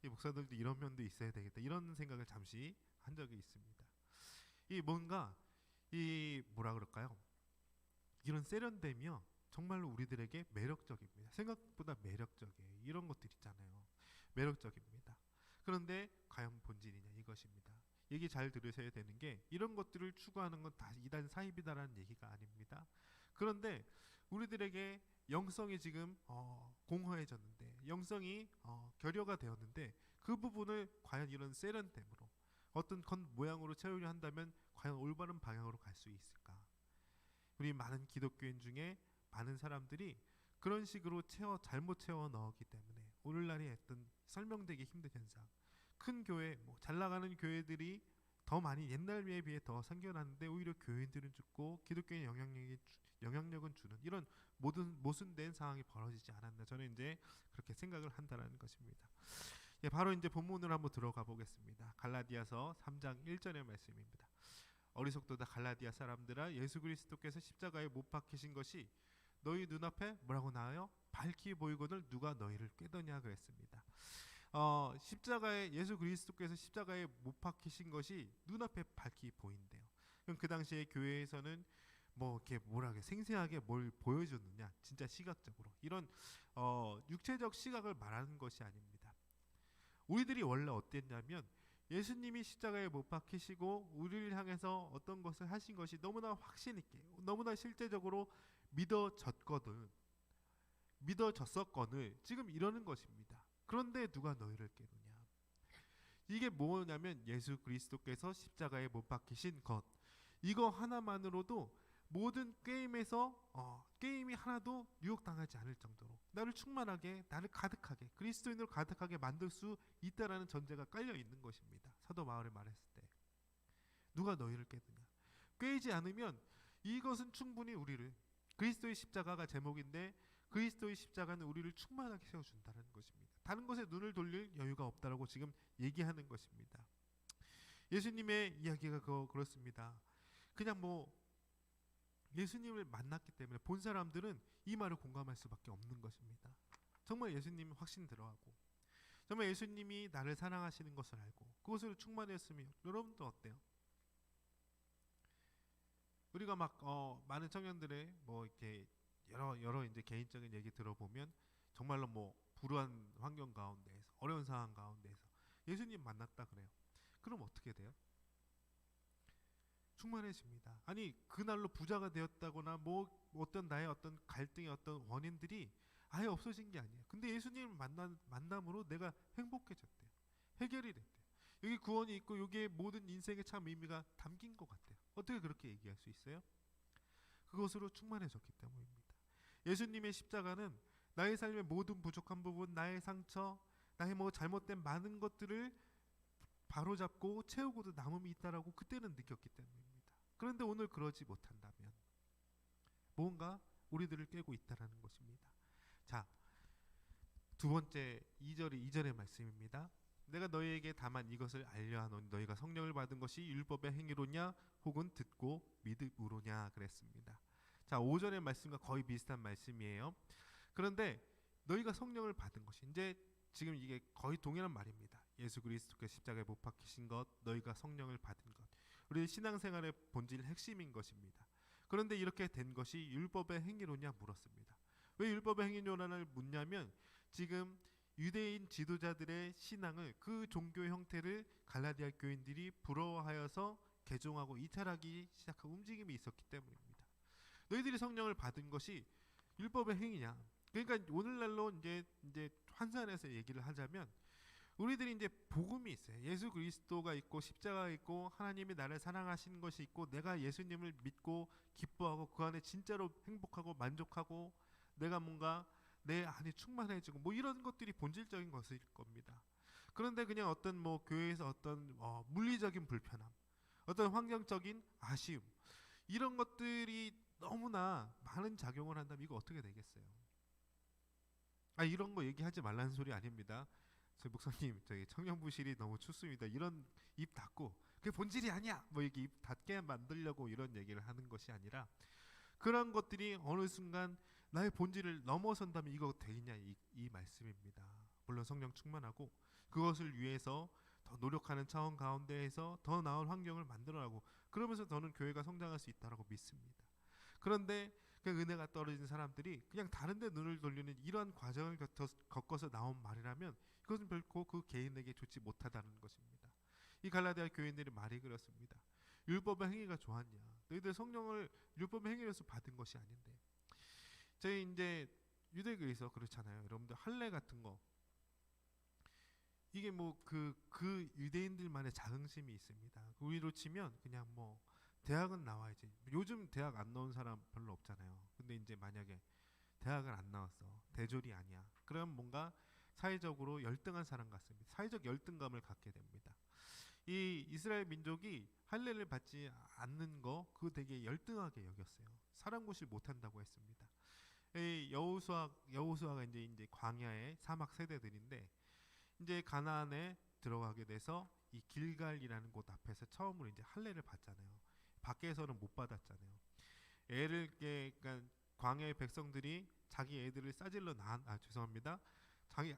Speaker 4: 이 목사들도 이런 면도 있어야 되겠다, 이런 생각을 잠시 한 적이 있습니다. 이 뭔가 뭐라 그럴까요? 이런 세련됨이요 정말로 우리들에게 매력적입니다. 생각보다 매력적이에요. 이런 것들 있잖아요. 매력적입니다. 그런데 과연 본질이냐, 이것입니다. 얘기 잘 들으셔야 되는 게, 이런 것들을 추구하는 건 다 이단 사입이다라는 얘기가 아닙니다. 그런데 우리들에게 영성이 지금 공허해졌는데, 영성이 결여가 되었는데, 그 부분을 과연 이런 세련됨으로 어떤 모양으로 채우려 한다면 과연 올바른 방향으로 갈 수 있을까? 우리 많은 기독교인 중에 많은 사람들이 그런 식으로 잘못 채워 넣었기 때문에 오늘날의 어떤 설명되기 힘든 현상, 큰 교회, 잘 나가는 교회들이 더 많이 옛날에 비해 더 생겨났는데 오히려 교인들은 죽고 기독교의 영향력은 주는 이런 모순된 상황이 벌어지지 않았나, 저는 이제 그렇게 생각을 한다는 것입니다. 바로 이제 본문으로 한번 들어가 보겠습니다. 갈라디아서 3장 1절의 말씀입니다. 어리석도다 갈라디아 사람들아, 예수 그리스도께서 십자가에 못 박히신 것이 너희 눈앞에 뭐라고 나와요? 밝히 보이거늘 누가 너희를 꾀더냐 그랬습니다. 십자가에 예수 그리스도께서 십자가에 못 박히신 것이 눈앞에 밝히 보인대요. 그럼 그 당시에 교회에서는 뭐 이렇게 생생하게 뭘 보여줬느냐, 진짜 시각적으로 이런 육체적 시각을 말하는 것이 아닙니다. 우리들이 원래 어땠냐면 예수님이 십자가에 못 박히시고 우리를 향해서 어떤 것을 하신 것이 너무나 확신 있게, 너무나 실제적으로 믿어졌었거늘 지금 이러는 것입니다. 그런데 누가 너희를 깨우냐. 이게 뭐냐면 예수 그리스도께서 십자가에 못 박히신 것, 이거 하나만으로도 모든 게임이 하나도 유혹당하지 않을 정도로 나를 충만하게, 나를 가득하게, 그리스도인으로 가득하게 만들 수 있다라는 전제가 깔려 있는 것입니다. 사도 바울이 말했을 때 누가 너희를 깨우냐. 꿰지 않으면 이것은 충분히 우리를, 그리스도의 십자가가 제목인데 그리스도의 십자가는 우리를 충만하게 세워준다는 것입니다. 다른 것에 눈을 돌릴 여유가 없다라고 지금 얘기하는 것입니다. 예수님의 이야기가 그렇습니다. 그냥 예수님을 만났기 때문에 본 사람들은 이 말을 공감할 수밖에 없는 것입니다. 정말 예수님이 확신 들어하고 정말 예수님이 나를 사랑하시는 것을 알고 그것으로 충만했으면 여러분도 어때요? 우리가 많은 청년들의 이렇게 여러 이제 개인적인 얘기 들어보면 정말로 뭐 불우한 환경 가운데에서 어려운 상황 가운데에서 예수님 만났다 그래요. 그럼 어떻게 돼요? 충만해집니다. 아니 그날로 부자가 되었다거나 뭐 어떤 나의 어떤 갈등의 어떤 원인들이 아예 없어진 게 아니에요. 근데 예수님을 만남으로 내가 행복해졌대요. 해결이 됐대요. 여기 구원이 있고 여기에 모든 인생의 참 의미가 담긴 것 같아요. 어떻게 그렇게 얘기할 수 있어요? 그것으로 충만해졌기 때문입니다. 예수님의 십자가는 나의 삶의 모든 부족한 부분, 나의 상처, 나의 뭐 잘못된 많은 것들을 바로잡고 채우고도 남음이 있다라고 그때는 느꼈기 때문입니다. 그런데 오늘 그러지 못한다면 뭔가 우리들을 깨고 있다라는 것입니다. 자, 두 번째 2절의 말씀입니다. 내가 너희에게 다만 이것을 알려 하노니 너희가 성령을 받은 것이 율법의 행위로냐 혹은 듣고 믿음으로냐 그랬습니다. 자, 5절의 말씀과 거의 비슷한 말씀이에요. 그런데 너희가 성령을 받은 것이 이제 지금 이게 거의 동일한 말입니다. 예수 그리스도께 십자가에 못 박히신 것, 너희가 성령을 받은 것. 우리 신앙생활의 본질 핵심인 것입니다. 그런데 이렇게 된 것이 율법의 행위로냐 물었습니다. 왜 율법의 행위로냐를 묻냐면 지금 유대인 지도자들의 신앙을 그 종교 형태를 갈라디아 교인들이 부러워하여서 개종하고 이탈하기 시작한 움직임이 있었기 때문입니다. 너희들이 성령을 받은 것이 율법의 행위냐? 그러니까 오늘날로 이제 환산해서 얘기를 하자면 우리들이 이제 복음이 있어요. 예수 그리스도가 있고 십자가가 있고 하나님이 나를 사랑하시는 것이 있고 내가 예수님을 믿고 기뻐하고 그 안에 진짜로 행복하고 만족하고 내가 뭔가 내 안에 충만해지고 뭐 이런 것들이 본질적인 것일 겁니다. 그런데 그냥 어떤 뭐 교회에서 어떤 물리적인 불편함, 어떤 환경적인 아쉬움 이런 것들이 너무나 많은 작용을 한다면 이거 어떻게 되겠어요? 이런 거 얘기하지 말라는 소리 아닙니다. 저희 목사님 저희 청년부실이 너무 춥습니다. 이런 입 닫고 그게 본질이 아니야 뭐 이렇게 입 닫게 만들려고 이런 얘기를 하는 것이 아니라 그런 것들이 어느 순간 나의 본질을 넘어선다면 이거 되겠냐 이 말씀입니다. 물론 성령 충만하고 그것을 위해서 더 노력하는 차원 가운데에서 더 나은 환경을 만들어가고 그러면서 저는 교회가 성장할 수 있다고 믿습니다. 그런데 그 은혜가 떨어진 사람들이 그냥 다른 데 눈을 돌리는 이러한 과정을 겪어서 나온 말이라면 이것은 결코 그 개인에게 좋지 못하다는 것입니다. 이 갈라디아 교인들이 말이 그렇습니다. 율법의 행위가 좋았냐? 너희들 성령을 율법의 행위로서 받은 것이 아닌데. 저희 이제 유대교에서 그렇잖아요. 여러분들 할례 같은 거 이게 뭐 그 유대인들만의 자긍심이 있습니다. 우리로 치면 그냥 뭐 대학은 나와야지. 요즘 대학 안 나온 사람 별로 없잖아요. 근데 이제 만약에 대학을 안 나왔어. 대졸이 아니야. 그럼 뭔가 사회적으로 열등한 사람 같습니다. 사회적 열등감을 갖게 됩니다. 이 이스라엘 민족이 할례를 받지 않는 거 그거 되게 열등하게 여겼어요. 사람 구실 못한다고 했습니다. 이 여호수아가 이제 광야의 사막 세대들인데 이제 가나안에 들어가게 돼서 이 길갈이라는 곳 앞에서 처음으로 이제 할례를 받잖아요. 밖에서는 못 받았잖아요. 그러니까 광야의 백성들이 자기 애들을 싸질러 자기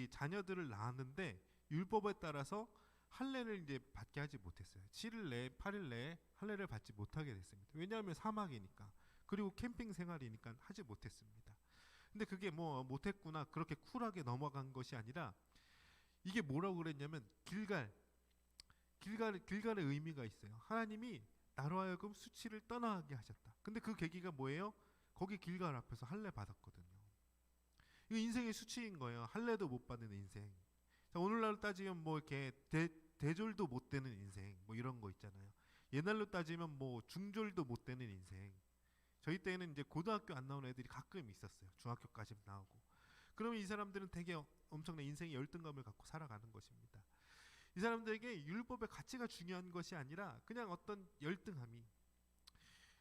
Speaker 4: 자녀들을 낳았는데 율법에 따라서 할례를 이제 받게 하지 못했어요. 7일 내에 8일 내에 할례를 받지 못하게 됐습니다. 왜냐하면 사막이니까 그리고 캠핑 생활이니까 하지 못했습니다. 근데 그게 뭐 못했구나 그렇게 쿨하게 넘어간 것이 아니라 이게 뭐라고 그랬냐면 길갈의 의미가 있어요. 하나님이 나로 하여금 수치를 떠나게 하셨다. 근데 그 계기가 뭐예요? 거기 길갈 앞에서 할례 받았거든요. 이거 인생의 수치인 거예요. 할례도 못 받는 인생. 자, 오늘날로 따지면 뭐 이렇게 대졸도 못 되는 인생 뭐 이런 거 있잖아요. 옛날로 따지면 뭐 중졸도 못 되는 인생. 저희 때는 이제 고등학교 안 나온 애들이 가끔 있었어요. 중학교까지 나오고. 그러면 이 사람들은 되게 엄청난 인생의 열등감을 갖고 살아가는 것입니다. 이 사람들에게 율법의 가치가 중요한 것이 아니라 그냥 어떤 열등함이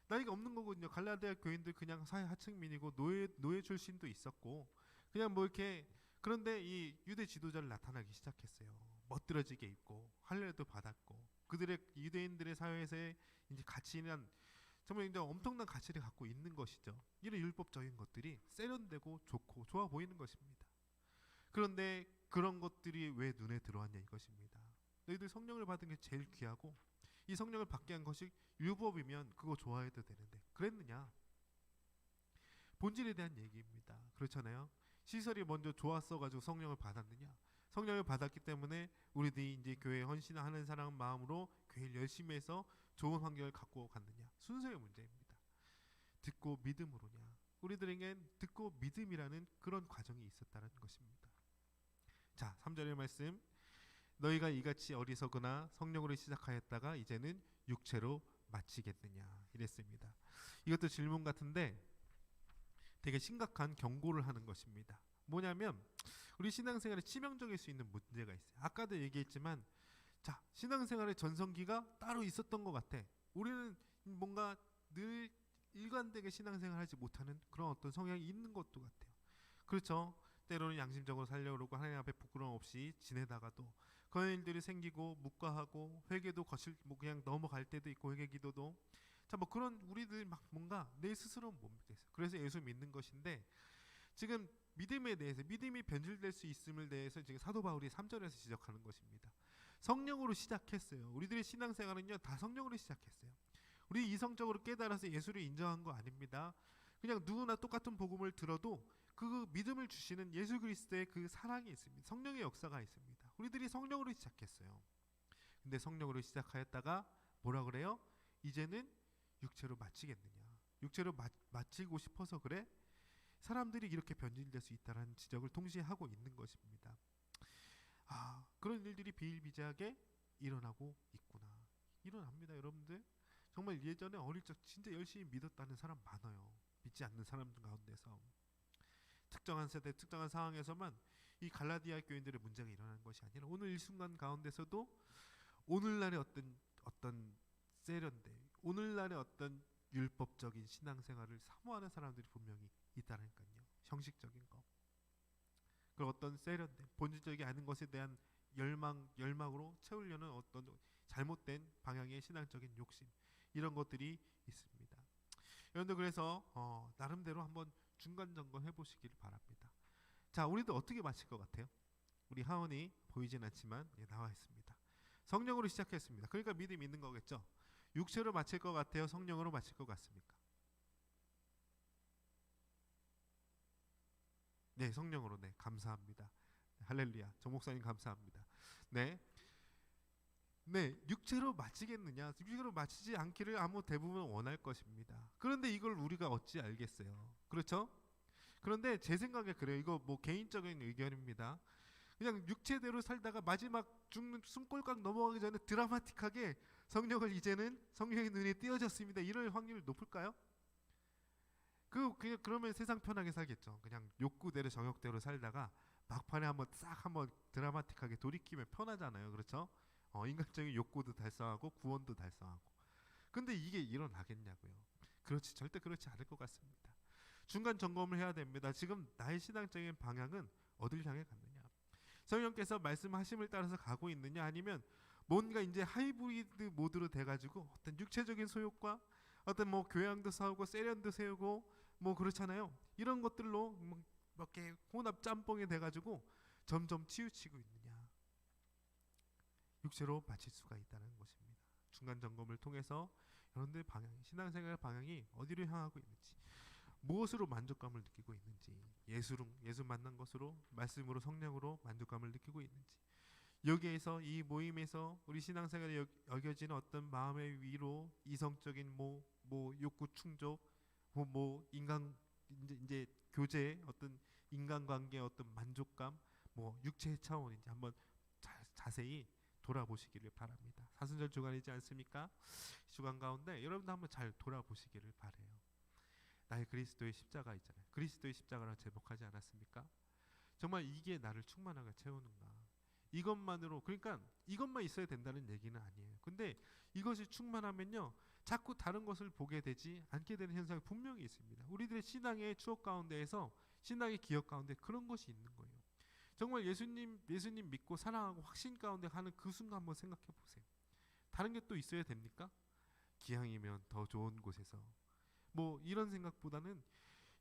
Speaker 4: 나이가 없는 거거든요. 갈라디아 교인들 그냥 사회 하층민이고 노예 출신도 있었고 그냥 뭐 이렇게 그런데 이 유대 지도자를 나타나기 시작했어요. 멋들어지게 입고 할례도 받았고 그들의 유대인들의 사회에서의 이제 가치는 정말 이제 엄청난 가치를 갖고 있는 것이죠. 이런 율법적인 것들이 세련되고 좋고 좋아 보이는 것입니다. 그런데 그런 것들이 왜 눈에 들어왔냐 이것입니다. 너희들 성령을 받은 게 제일 귀하고 이 성령을 받게 한 것이 율법이면 그거 좋아해도 되는데 그랬느냐? 본질에 대한 얘기입니다. 그렇잖아요. 시설이 먼저 좋았어가지고 성령을 받았느냐? 성령을 받았기 때문에 우리들이 이제 교회에 헌신하는 사람 마음으로 교회를 열심히 해서 좋은 환경을 갖고 갔느냐? 순서의 문제입니다. 듣고 믿음으로냐? 우리들에겐 듣고 믿음이라는 그런 과정이 있었다는 것입니다. 자, 3절의 말씀. 너희가 이같이 어리석으나 성령으로 시작하였다가 이제는 육체로 마치겠느냐 이랬습니다. 이것도 질문 같은데 되게 심각한 경고를 하는 것입니다. 뭐냐면 우리 신앙생활에 치명적일 수 있는 문제가 있어요. 아까도 얘기했지만 자, 신앙생활의 전성기가 따로 있었던 것 같아. 우리는 뭔가 늘 일관되게 신앙생활 하지 못하는 그런 어떤 성향이 있는 것도 같아요. 그렇죠. 때로는 양심적으로 살려고 그러고 하나님 앞에 부끄러움 없이 지내다가도 그런 일들이 생기고 묵과하고 회개도 거칠 뭐 그냥 넘어갈 때도 있고 회개 기도도 자 뭐 그런 우리들 막 뭔가 내 스스로는 못 믿겠어요. 그래서 예수 믿는 것인데 지금 믿음에 대해서 믿음이 변질될 수 있음을 대해서 지금 사도 바울이 3절에서 지적하는 것입니다. 성령으로 시작했어요. 우리들의 신앙생활은요 다 성령으로 시작했어요. 우리 이성적으로 깨달아서 예수를 인정한 거 아닙니다. 그냥 누구나 똑같은 복음을 들어도 그 믿음을 주시는 예수 그리스도의 그 사랑이 있습니다. 성령의 역사가 있습니다. 우리들이 성령으로 시작했어요. 근데 성령으로 시작하였다가 뭐라 그래요? 이제는 육체로 마치겠느냐? 육체로 마치고 싶어서 그래? 사람들이 이렇게 변질될 수 있다는 지적을 동시에 하고 있는 것입니다. 아, 그런 일들이 비일비재하게 일어나고 있구나. 일어납니다, 여러분들. 정말 예전에 어릴 적 진짜 열심히 믿었다는 사람 많아요. 믿지 않는 사람들 가운데서 특정한 세대, 특정한 상황에서만 이 갈라디아 교인들의 문제가 일어나는 것이 아니라 오늘 이 순간 가운데서도 오늘날의 어떤 세련돼, 오늘날의 어떤 율법적인 신앙생활을 사모하는 사람들이 분명히 있다니까요. 형식적인 거. 그리고 어떤 세련된 본질적이지 않은 것에 대한 열망으로 채우려는 어떤 잘못된 방향의 신앙적인 욕심 이런 것들이 있습니다. 여러분들 그래서 나름대로 한번 중간 점검 해보시길 바랍니다. 자, 우리도 어떻게 마칠 것 같아요? 우리 하원이 보이진 않지만 나와 있습니다. 성령으로 시작했습니다. 그러니까 믿음이 있는 거겠죠. 육체로 마칠 것 같아요? 성령으로 마칠 것 같습니까? 네, 성령으로. 네, 감사합니다. 할렐루야. 정 목사님 감사합니다. 네, 육체로 마치겠느냐? 육체로 마치지 않기를 아무 대부분 원할 것입니다. 그런데 이걸 우리가 어찌 알겠어요? 그렇죠? 그런데 제 생각에 그래요. 이거 뭐 개인적인 의견입니다. 그냥 육체대로 살다가 마지막 죽는 숨골깍 넘어가기 전에 드라마틱하게 성령을 이제는 성령의 눈에 띄어졌습니다. 이럴 확률이 높을까요? 그러면 세상 편하게 살겠죠. 그냥 욕구대로 정욕대로 살다가 막판에 한번 드라마틱하게 돌이키면 편하잖아요. 그렇죠? 인간적인 욕구도 달성하고 구원도 달성하고. 근데 이게 일어나겠냐고요. 절대 그렇지 않을 것 같습니다. 중간 점검을 해야 됩니다. 지금 나의 신앙적인 방향은 어딜 향해 갔느냐? 성령께서 말씀하심을 따라서 가고 있느냐? 아니면 뭔가 이제 하이브리드 모드로 돼가지고 어떤 육체적인 소욕과 어떤 뭐 교양도 세우고 세련도 세우고 뭐 그렇잖아요. 이런 것들로 뭐 이렇게 혼합 짬뽕이 돼가지고 점점 치우치고 있느냐? 육체로 마칠 수가 있다는 것입니다. 중간 점검을 통해서 여러분들의 방향, 신앙생활 방향이 어디로 향하고 있는지, 무엇으로 만족감을 느끼고 있는지, 예수 만난 것으로, 말씀으로, 성령으로 만족감을 느끼고 있는지, 여기에서 이 모임에서 우리 신앙생활에 여겨지는 어떤 마음의 위로, 이성적인 뭐 욕구 충족, 뭐 인간 이제 교제, 어떤 인간관계 어떤 만족감, 뭐 육체의 차원인지 한번 자세히 돌아보시기를 바랍니다. 사순절 주간이지 않습니까? 주간 가운데 여러분도 한번 잘 돌아보시기를 바래요. 나의 그리스도의 십자가 있잖아요. 그리스도의 십자가라 제목하지 않았습니까? 정말 이게 나를 충만하게 채우는가? 이것만으로, 그러니까 이것만 있어야 된다는 얘기는 아니에요. 근데 이것이 충만하면요, 자꾸 다른 것을 보게 되지 않게 되는 현상이 분명히 있습니다. 우리들의 신앙의 추억 가운데에서, 신앙의 기억 가운데 그런 것이 있는 거예요. 정말 예수님 믿고 사랑하고 확신 가운데 가는 그 순간 한번 생각해 보세요. 다른 게 또 있어야 됩니까? 기왕이면 더 좋은 곳에서 뭐 이런 생각보다는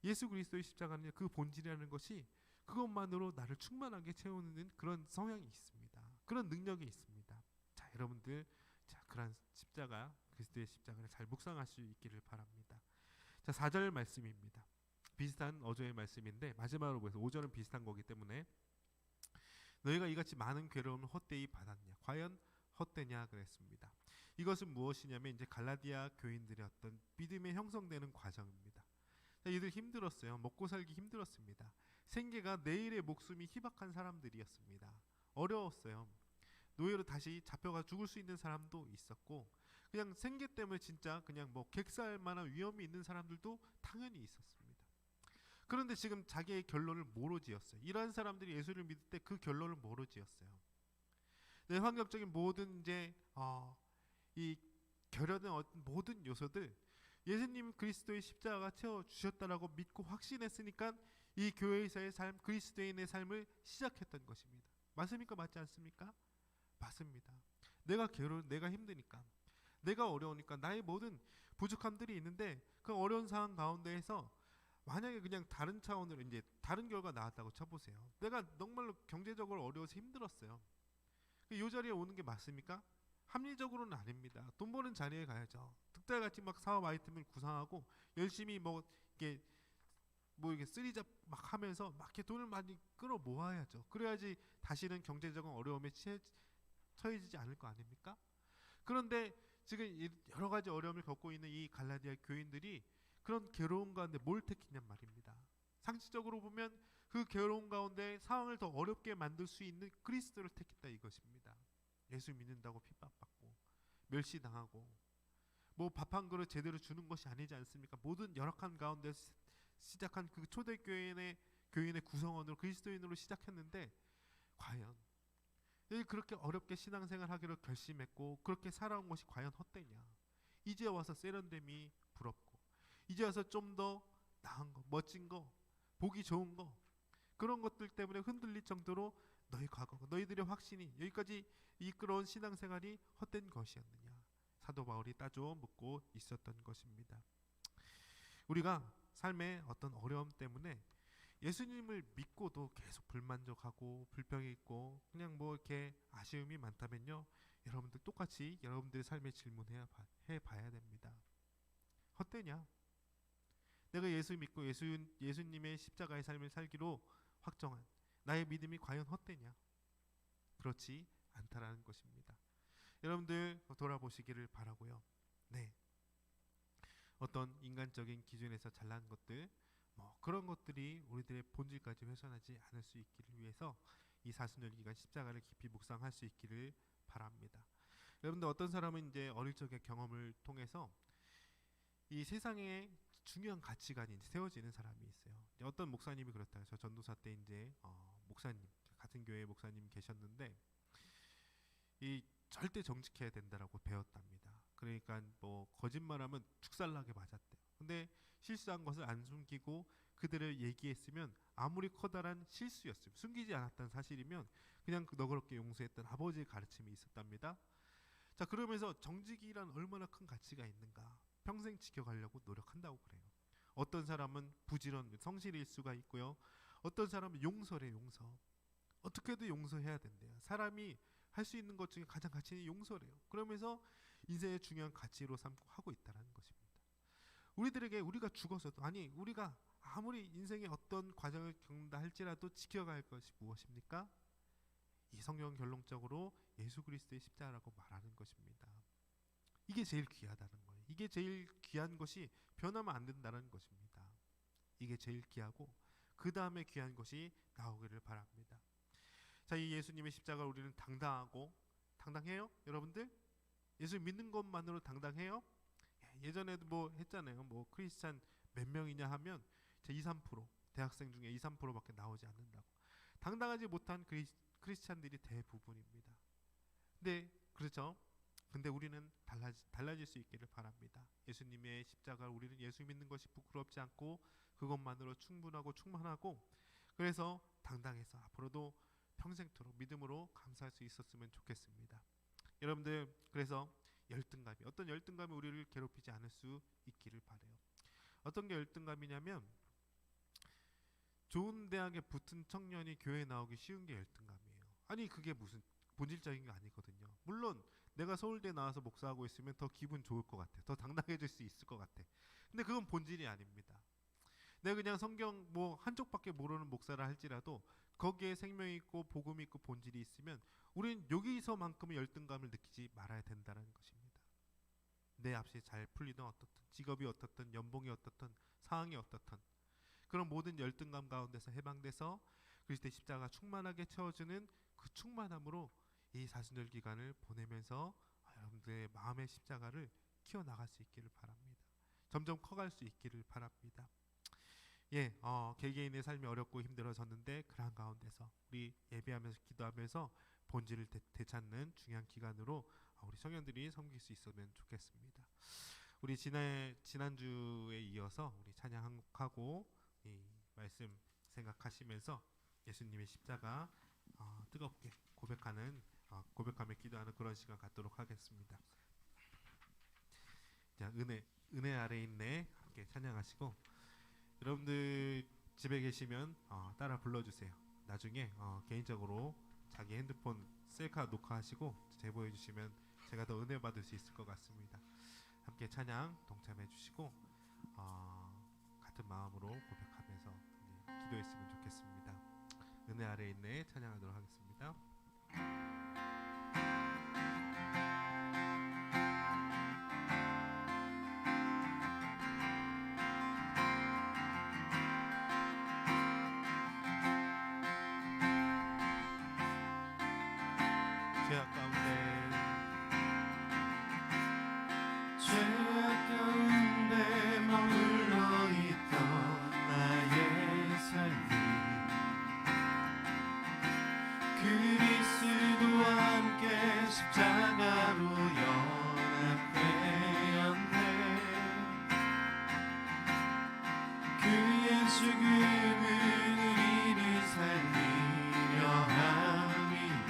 Speaker 4: 예수 그리스도의 십자가는 그 본질이라는 것이 그것만으로 나를 충만하게 채우는 그런 성향이 있습니다. 그런 능력이 있습니다. 자, 여러분들, 자, 그런 십자가, 그리스도의 십자가를 잘 묵상할 수 있기를 바랍니다. 자, 4절 말씀입니다. 비슷한 어조의 말씀인데 마지막으로 보여서 5절은 비슷한 거기 때문에 너희가 이같이 많은 괴로움을 헛되이 받았냐 과연 헛되냐 그랬습니다. 이것은 무엇이냐면 이제 갈라디아 교인들의 어떤 믿음의 형성되는 과정입니다. 이들 힘들었어요. 먹고 살기 힘들었습니다. 생계가 내일의 목숨이 희박한 사람들이었습니다. 어려웠어요. 노예로 다시 잡혀가 죽을 수 있는 사람도 있었고 그냥 생계 때문에 진짜 그냥 뭐 객사할 만한 위험이 있는 사람들도 당연히 있었습니다. 그런데 지금 자기의 결론을 뭐로 지었어요? 이러한 사람들이 예수를 믿을 때 그 결론을 뭐로 지었어요? 네, 환경적인 모든 이제 이 결여된 모든 요소들 예수님 그리스도의 십자가가 채워 주셨다라고 믿고 확신했으니까 이 교회에서의 삶, 그리스도인의 삶을 시작했던 것입니다. 맞습니까? 맞지 않습니까? 맞습니다. 내가 괴로운, 내가 힘드니까, 내가 어려우니까 나의 모든 부족함들이 있는데 그 어려운 상황 가운데에서 만약에 그냥 다른 차원으로 이제 다른 결과 나왔다고 쳐보세요. 내가 정말로 경제적으로 어려워서 힘들었어요. 이 자리에 오는 게 맞습니까? 합리적으로는 아닙니다. 돈 버는 자리에 가야죠. 득달같이 막 사업 아이템을 구상하고 열심히 이게 쓰리잡 막 하면서 막 이렇게 돈을 많이 끌어 모아야죠. 그래야지 다시는 경제적인 어려움에 처해지지 않을 거 아닙니까? 그런데 지금 여러 가지 어려움을 겪고 있는 이 갈라디아 교인들이 그런 괴로움 가운데 뭘 택했냔 말입니다. 상식적으로 보면 그 괴로움 가운데 상황을 더 어렵게 만들 수 있는 그리스도를 택했다 이것입니다. 예수 믿는다고 핍박받고 멸시당하고 뭐 밥 한 그릇 제대로 주는 것이 아니지 않습니까? 모든 열악한 가운데 시작한 그 초대교인의 구성원으로 그리스도인으로 시작했는데 과연 그렇게 어렵게 신앙생활하기로 결심했고 그렇게 살아온 것이 과연 헛되냐? 이제 와서 세련됨이 부럽고 이제 와서 좀 더 나은 거, 멋진 거, 보기 좋은 거 그런 것들 때문에 흔들릴 정도로 너희 과거, 너희들의 확신이 여기까지 이끌어온 신앙생활이 헛된 것이었느냐? 사도 바울이 따져 묻고 있었던 것입니다. 우리가 삶의 어떤 어려움 때문에 예수님을 믿고도 계속 불만족하고 불평이 있고 그냥 뭐 이렇게 아쉬움이 많다면요, 여러분들 똑같이 여러분들의 삶에 질문해 봐야 됩니다. 헛되냐? 내가 예수 믿고 예수님의 십자가의 삶을 살기로 확정한 나의 믿음이 과연 헛되냐? 그렇지 않다라는 것입니다. 여러분들 돌아보시기를 바라고요. 네, 어떤 인간적인 기준에서 잘난 것들 뭐 그런 것들이 우리들의 본질까지 훼손하지 않을 수 있기를 위해서 이 사순절 기간 십자가를 깊이 묵상할 수 있기를 바랍니다. 여러분들 어떤 사람은 이제 어릴 적의 경험을 통해서 이 세상에 중요한 가치관이 세워지는 사람이 있어요. 어떤 목사님이 그렇다. 저 전도사 때 이제 목사님 같은 교회 목사님 계셨는데 이 절대 정직해야 된다라고 배웠답니다. 그러니까 뭐 거짓말하면 죽살나게 맞았대요. 근데 실수한 것을 안 숨기고 그들을 얘기했으면 아무리 커다란 실수였으면 숨기지 않았다는 사실이면 그냥 너그럽게 용서했던 아버지의 가르침이 있었답니다. 자, 그러면서 정직이란 얼마나 큰 가치가 있는가 평생 지켜가려고 노력한다고 그래요. 어떤 사람은 부지런 성실일 수가 있고요. 어떤 사람은 용서래. 용서 어떻게든 용서해야 된대요. 사람이 할 수 있는 것 중에 가장 가치 있는 용서래요. 그러면서 인생의 중요한 가치로 삼고 하고 있다는 것입니다. 우리들에게 우리가 죽어서도 아니 우리가 아무리 인생의 어떤 과정을 겪는다 할지라도 지켜갈 것이 무엇입니까? 이 성경 결론적으로 예수 그리스도의 십자가라고 말하는 것입니다. 이게 제일 귀하다는 거예요. 이게 제일 귀한 것이 변하면 안 된다는 것입니다. 이게 제일 귀하고 그 다음에 귀한 것이 나오기를 바랍니다. 자, 이 예수님의 십자가를 우리는 당당해요? 여러분들? 예수 믿는 것만으로 당당해요? 예전에도 뭐 했잖아요. 뭐 크리스찬 몇 명이냐 하면 2, 3% 대학생 중에 2, 3%밖에 나오지 않는다고. 당당하지 못한 크리스찬들이 대부분입니다. 네, 그렇죠. 근데 우리는 달라질 수 있기를 바랍니다. 예수님의 십자가 우리는 예수 믿는 것이 부끄럽지 않고 그것만으로 충분하고 충만하고 그래서 당당해서 앞으로도 평생토록 믿음으로 감사할 수 있었으면 좋겠습니다. 여러분들 그래서 열등감이 어떤 열등감이 우리를 괴롭히지 않을 수 있기를 바라요. 어떤 게 열등감이냐면 좋은 대학에 붙은 청년이 교회에 나오기 쉬운 게 열등감이에요. 아니 그게 무슨 본질적인 게 아니거든요. 물론 내가 서울대 나와서 목사하고 있으면 더 기분 좋을 것 같아. 더 당당해질 수 있을 것 같아. 근데 그건 본질이 아닙니다. 내가 그냥 성경 뭐 한쪽밖에 모르는 목사라 할지라도 거기에 생명이 있고 복음이 있고 본질이 있으면 우리는 여기서만큼의 열등감을 느끼지 말아야 된다는 것입니다. 내 앞이 잘 풀리든 어떻든 직업이 어떻든 연봉이 어떻든 상황이 어떻든 그런 모든 열등감 가운데서 해방돼서 그리스도의 십자가 충만하게 채워주는 그 충만함으로 이 사순절 기간을 보내면서 여러분들의 마음의 십자가를 키워나갈 수 있기를 바랍니다. 점점 커갈 수 있기를 바랍니다. 개개인의 삶이 어렵고 힘들어졌는데 그러한 가운데서 우리 예배하면서 기도하면서 본질을 되찾는 중요한 기간으로 우리 청년들이 섬길 수 있으면 좋겠습니다. 우리 지난주에 이어서 우리 찬양하고 이 말씀 생각하시면서 예수님의 십자가 뜨겁게 고백하며 기도하는 그런 시간 갖도록 하겠습니다. 자, 은혜 아래 있네 함께 찬양하시고 여러분들 집에 계시면 따라 불러주세요. 나중에 개인적으로 자기 핸드폰 셀카 녹화하시고 제보해 주시면 제가 더 은혜 받을 수 있을 것 같습니다. 함께 찬양 동참해 주시고 같은 마음으로 고백하면서 기도했으면 좋겠습니다. 은혜 아래 있네 찬양하도록 하겠습니다. 죄악 가운데 머물러 있던 나의 삶이 그리스도와 함께 십자가로 연합되었네. 그의 죽음은 우리를 살리려 함이요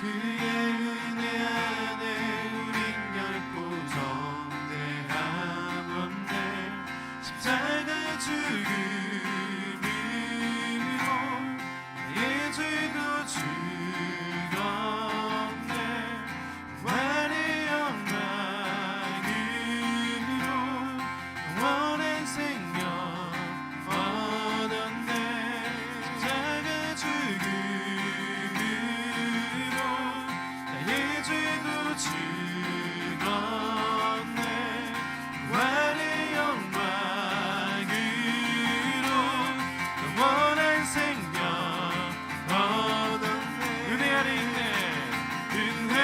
Speaker 4: 그의 은혜 안에 우린 결코 정죄함 없네. 십자가 죽음으로 나의 죄도 죽었네. 부활의 영광으로 영원한 생명 얻었네. 십자가 죽음으로 나의 죄도 죽었네. 부활의 영광으로 영원한 생명 얻었네. 은혜 아래 있네. 은혜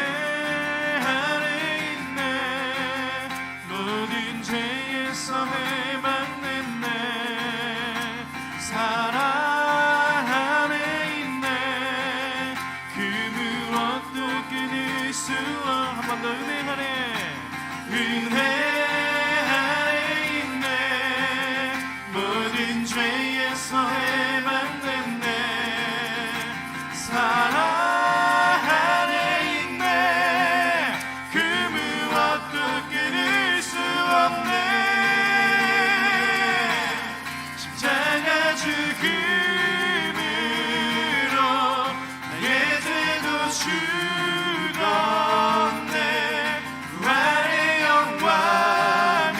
Speaker 4: 아래 있네. 모든 죄에서 해방됐네. 사랑 안에 있네. 그 무엇도 끊을 수 한 번 더 은혜 아래 있네. 모든 죄에서 해방됐네. 사랑 안에 있네. 그 무엇도 끊을 수 없네. 십자가 죽음으로 나의 죄도 죽었네. 부활의 영광으로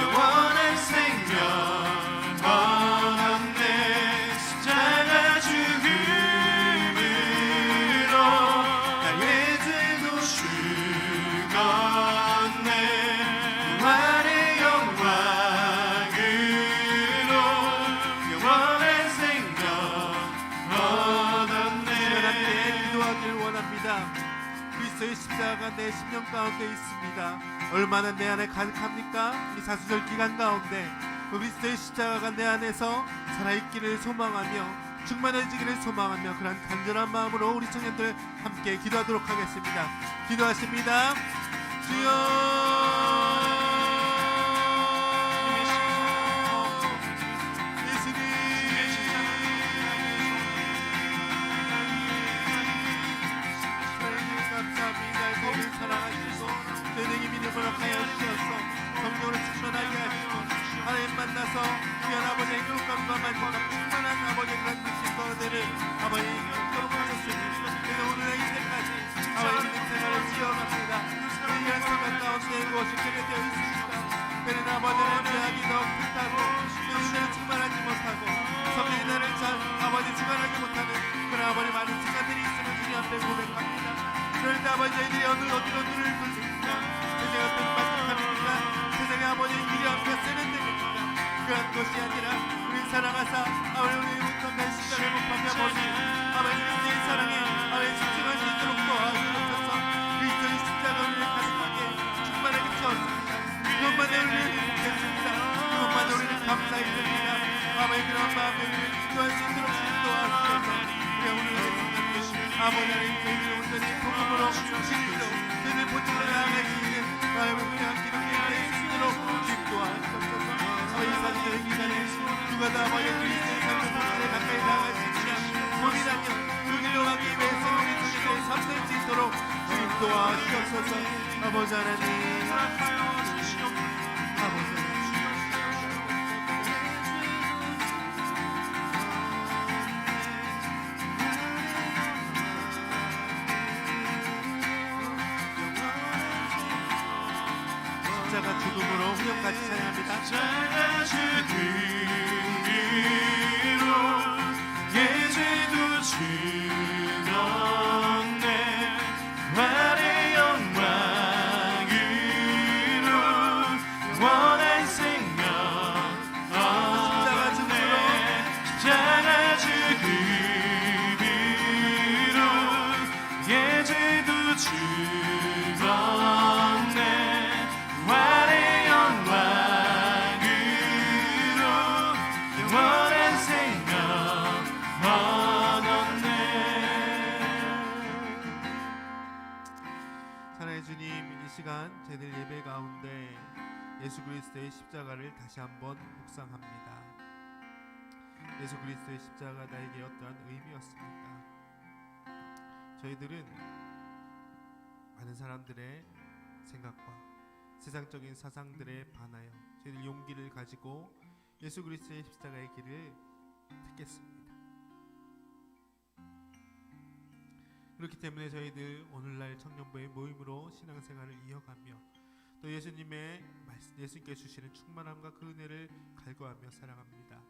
Speaker 4: 영원한 생명 얻었네. 십자가 죽음으로 나의 죄도 죽었네. 부활의 영광으로 영원한 생명 얻었네. 함께 기도하길 원합니다. 그리스도의 십자가가 내 심령 가운데 있습니다. 얼마나 내 안에 가득합니까? 이 사순절 기간 가운데 그리스도의 십자가가 내 안에서 살아있기를 소망하며 충만해지기를 소망하며 그런 간절한 마음으로 우리 청년들 함께 기도하도록 하겠습니다. 기도하십니다. 주여 하여 주셔서 성령으로 충만하게 하시고 하나님 만나서 귀한 아버지의 행복감과 만족감 충만한 아버지의 그런 뜻과 은혜를 아버지 영적으로 하셨으니 그래서 오늘의 이때까지 아버지 믿음 생활을 지어갑니다. 이런 생각 가운데 무엇이 되게 되어 있습니까? 때는 아버지는 죄악이 더 크다고 은혜를 충만하지 못하고 성령이 나를 잘 아버지 충만하지 못하는 그런 아버지 많은 시간들이 있음을 주님 앞에 고백합니다. 그럴 때 아버지 저희들이 어디로 눈을 돌립니까? 세상의 어떤 만족함입니까? 세상의 아버지 미련과 세련됨입니까? 그런 것이 아니라 우리 사랑하사 아버지 우리 무턱한 십자가를 못 박아 보니 아버지 그리스도의 사랑에 아버지 집중할 수 있도록 도와주옵소서. 그리스도의 십자가를 가득하게 충만하게 채웠습니다. 그것만에 우리는 행복했습니다. 그것만에 우리는 감사했습니다. 아버지 그런 마음에 우리를 기도할 수 있도록 도와주셔서 우리가 오늘의 순간에 아버지 하나님 저희들을 온전히 복음으로 진리로 저희들 본질로 나아갈 수 있는 아버지 그냥 기도에 될 수 있도록 기도하옵소서. 아버지 사실의 기간에 누가 다 아버지 그리스도의 삶을 본질에 가까이 나아갈 수 있느냐 고민하며 그 길로 가기 위해서 우리 주님의 삶 될 수 있도록 주님 도와주옵소서. 아버지 하나님 아버지 십자가 죽음으로 후렴같이 찬양합니다.
Speaker 2: 십자가 죽음으로 내 죄도 죽었네 부활의 영광으로 영원한 생명 얻네 십자가 죽음으로 내 죄도 죽었네 부활의 영광으로 영원한 생명 얻었네.
Speaker 4: 사랑의 주님, 이 시간 저희들 예배 가운데 예수 그리스도의 십자가를 다시 한번 묵상합니다. 예수 그리스도의 십자가 나에게 어떠한 의미였습니까? 저희들은 많은 사람들의 생각과 세상적인 사상들에 반하여 저희들 용기를 가지고 예수 그리스도의 십자가의 길을 택했습니다. 그렇기 때문에 저희들 오늘날 청년부의 모임으로 신앙생활을 이어가며 또 예수님의 말씀, 예수님께 주시는 충만함과 그 은혜를 갈구하며 살아갑니다.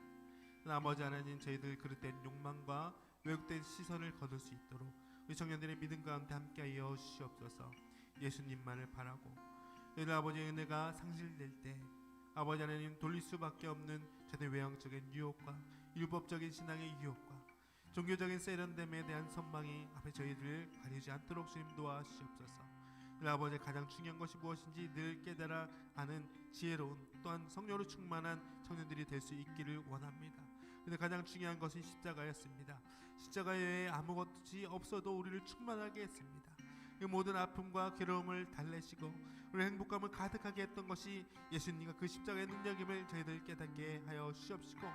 Speaker 4: 아버지 하나님 저희들 그릇된 욕망과 왜곡된 시선을 거둘 수 있도록 우리 청년들의 믿음 가운데 함께하여 주시옵소서. 예수님만을 바라고 저희들 아버지의 은혜가 상실될 때 아버지 하나님 돌릴 수밖에 없는 저희들 외형적인 유혹과 율법적인 신앙의 유혹과 종교적인 세련됨에 대한 선망이 앞에 저희들을 가리지 않도록 주님 도와주시옵소서. 아버지 가장 중요한 것이 무엇인지 늘 깨달아 아는 지혜로운 또한 성령으로 충만한 청년들이 될 수 있기를 원합니다. 근데 가장 중요한 것은 십자가였습니다. 십자가 외에 아무것이 없어도 우리를 충만하게 했습니다. 그 모든 아픔과 괴로움을 달래시고 우리 행복감을 가득하게 했던 것이 예수님과 그 십자가의 능력임을 저희들 깨닫게 하여 주시옵시고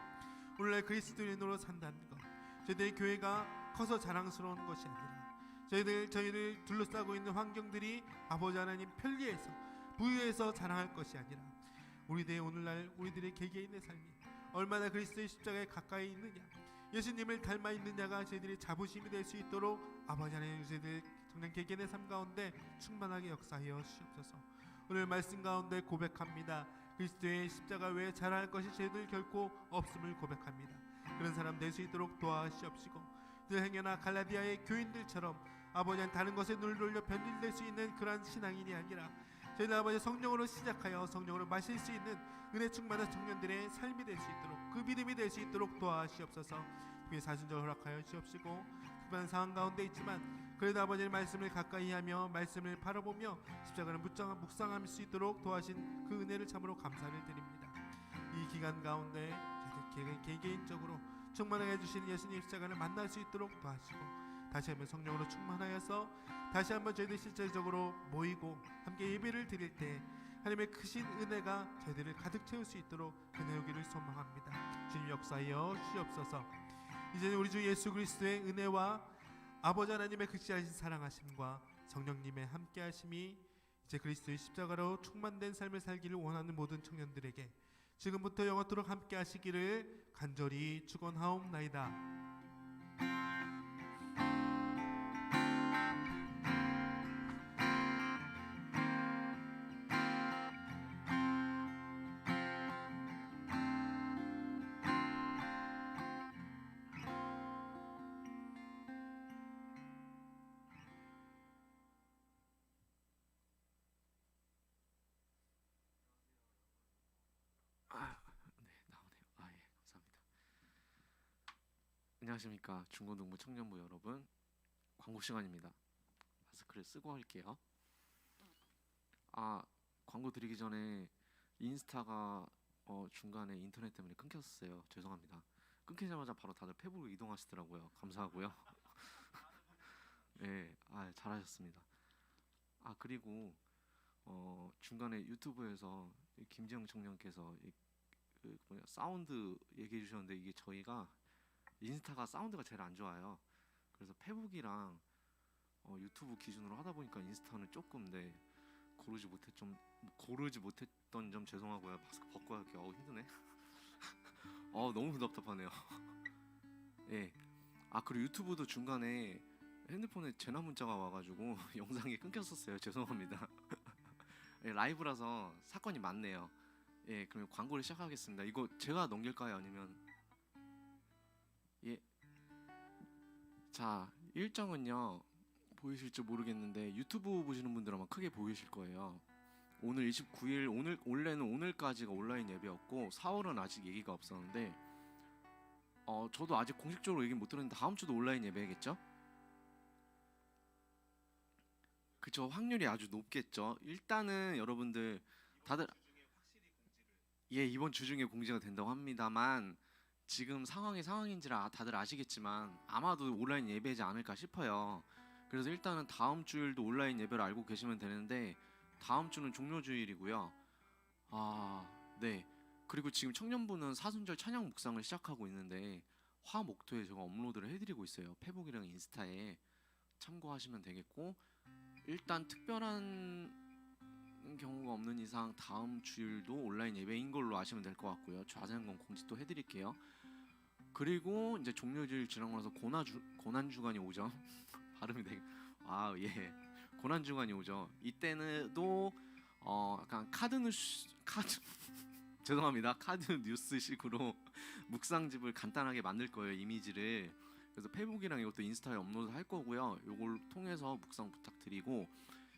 Speaker 4: 오늘날 그리스도인으로 산다는 것 저희들의 교회가 커서 자랑스러운 것이 아니라 저희들 둘러싸고 있는 환경들이 아버지 하나님 편리해서 부유해서 자랑할 것이 아니라 우리들의 오늘날 우리들의 개개인의 삶이 얼마나 그리스도의 십자가에 가까이 있느냐 예수님을 닮아 있느냐가 저희들의 자부심이 될 수 있도록 아버지 하나님 저희들 정말 개개인의 삶 가운데 충만하게 역사하여 주시옵소서. 오늘 말씀 가운데 고백합니다. 그리스도의 십자가 외에 자랑할 것이 저희들 결코 없음을 고백합니다. 그런 사람 될 수 있도록 도와주시옵시고 늘 행여나 갈라디아의 교인들처럼 아버지는 다른 것에 눈을 돌려 변질될 수 있는 그러한 신앙인이 아니라 저희들 아버지 성령으로 시작하여 성령으로 마실 수 있는 은혜 충만한 청년들의 삶이 될 수 있도록 그 믿음이 될 수 있도록 도와주시옵소서. 그의 사순절 허락하여 주시옵시고 특별한 상황 가운데 있지만 그래도 아버지의 말씀을 가까이 하며 말씀을 바라보며 십자가를 묵상할 수 있도록 도와신 그 은혜를 참으로 감사를 드립니다. 이 기간 가운데 개개인적으로 충만하게 해주신 예수님 십자가를 만날 수 있도록 도와주시고 다시 한번 성령으로 충만하여서 다시 한번 저희들 실질적으로 모이고 함께 예배를 드릴 때 하나님의 크신 은혜가 저희들을 가득 채울 수 있도록 은혜 오기를 소망합니다. 주님 역사하여 주시옵소서. 이제는 우리 주 예수 그리스도의 은혜와 아버지 하나님의 극진하신 사랑하심과 성령님의 함께하심이 이제 그리스도의 십자가로 충만된 삶을 살기를 원하는 모든 청년들에게 지금부터 영원토록 함께하시기를 간절히 축원하옵나이다.
Speaker 3: 안녕하십니까 중고등부 청년부 여러분. 광고 시간입니다. 마스크를 쓰고 할게요. 광고 드리기 전에 인스타가 중간에 인터넷 때문에 끊겼어요. 죄송합니다. 끊기자마자 바로 다들 페북으로 이동하시더라고요. 감사하고요. 네, 잘하셨습니다. 그리고 중간에 유튜브에서 이 김지영 청년께서 사운드 얘기해 주셨는데 이게 저희가 인스타가 사운드가 제일 안 좋아요. 그래서 페북이랑 유튜브 기준으로 하다 보니까 인스타는 조금 고르지 못했던 점 죄송하고요. 마스크 벗고 할게요. 힘드네. 너무 답답하네요. 예. 그리고 유튜브도 중간에 핸드폰에 재난 문자가 와가지고 영상이 끊겼었어요. 죄송합니다. 예, 라이브라서 사건이 많네요. 예, 그럼 광고를 시작하겠습니다. 이거 제가 넘길까요? 아니면 예. 자, 일정은요 보이실지 모르겠는데 유튜브 보시는 분들 아마 크게 보이실 거예요. 오늘 29일 원래는 오늘까지가 온라인 예배였고 4월은 아직 얘기가 없었는데 저도 아직 공식적으로 얘기 못 들었는데 다음 주도 온라인 예배겠죠? 그쵸, 확률이 아주 높겠죠. 일단은 여러분들 다들 이번 주 중에 공지가 된다고 합니다만 지금 상황인지라 다들 아시겠지만 아마도 온라인 예배지 않을까 싶어요. 그래서 일단은 다음 주일도 온라인 예배를 알고 계시면 되는데 다음 주는 종료주일이고요. 네. 그리고 지금 청년부는 사순절 찬양 묵상을 시작하고 있는데 화목토에 제가 업로드를 해드리고 있어요. 페북이랑 인스타에 참고하시면 되겠고 일단 특별한 경우가 없는 이상 다음 주일도 온라인 예배인 걸로 아시면 될 것 같고요. 자세한 건 공지 또 해드릴게요. 그리고 이제 종료주일 지나고 나서 고난 주간이 오죠. 발음이 되게 예. 고난 주간이 오죠. 이때는 또 약간 죄송합니다. 카드 뉴스식으로 묵상집을 간단하게 만들 거예요. 이미지를. 그래서 페북이랑 이것도 인스타에 업로드 할 거고요. 이걸 통해서 묵상 부탁드리고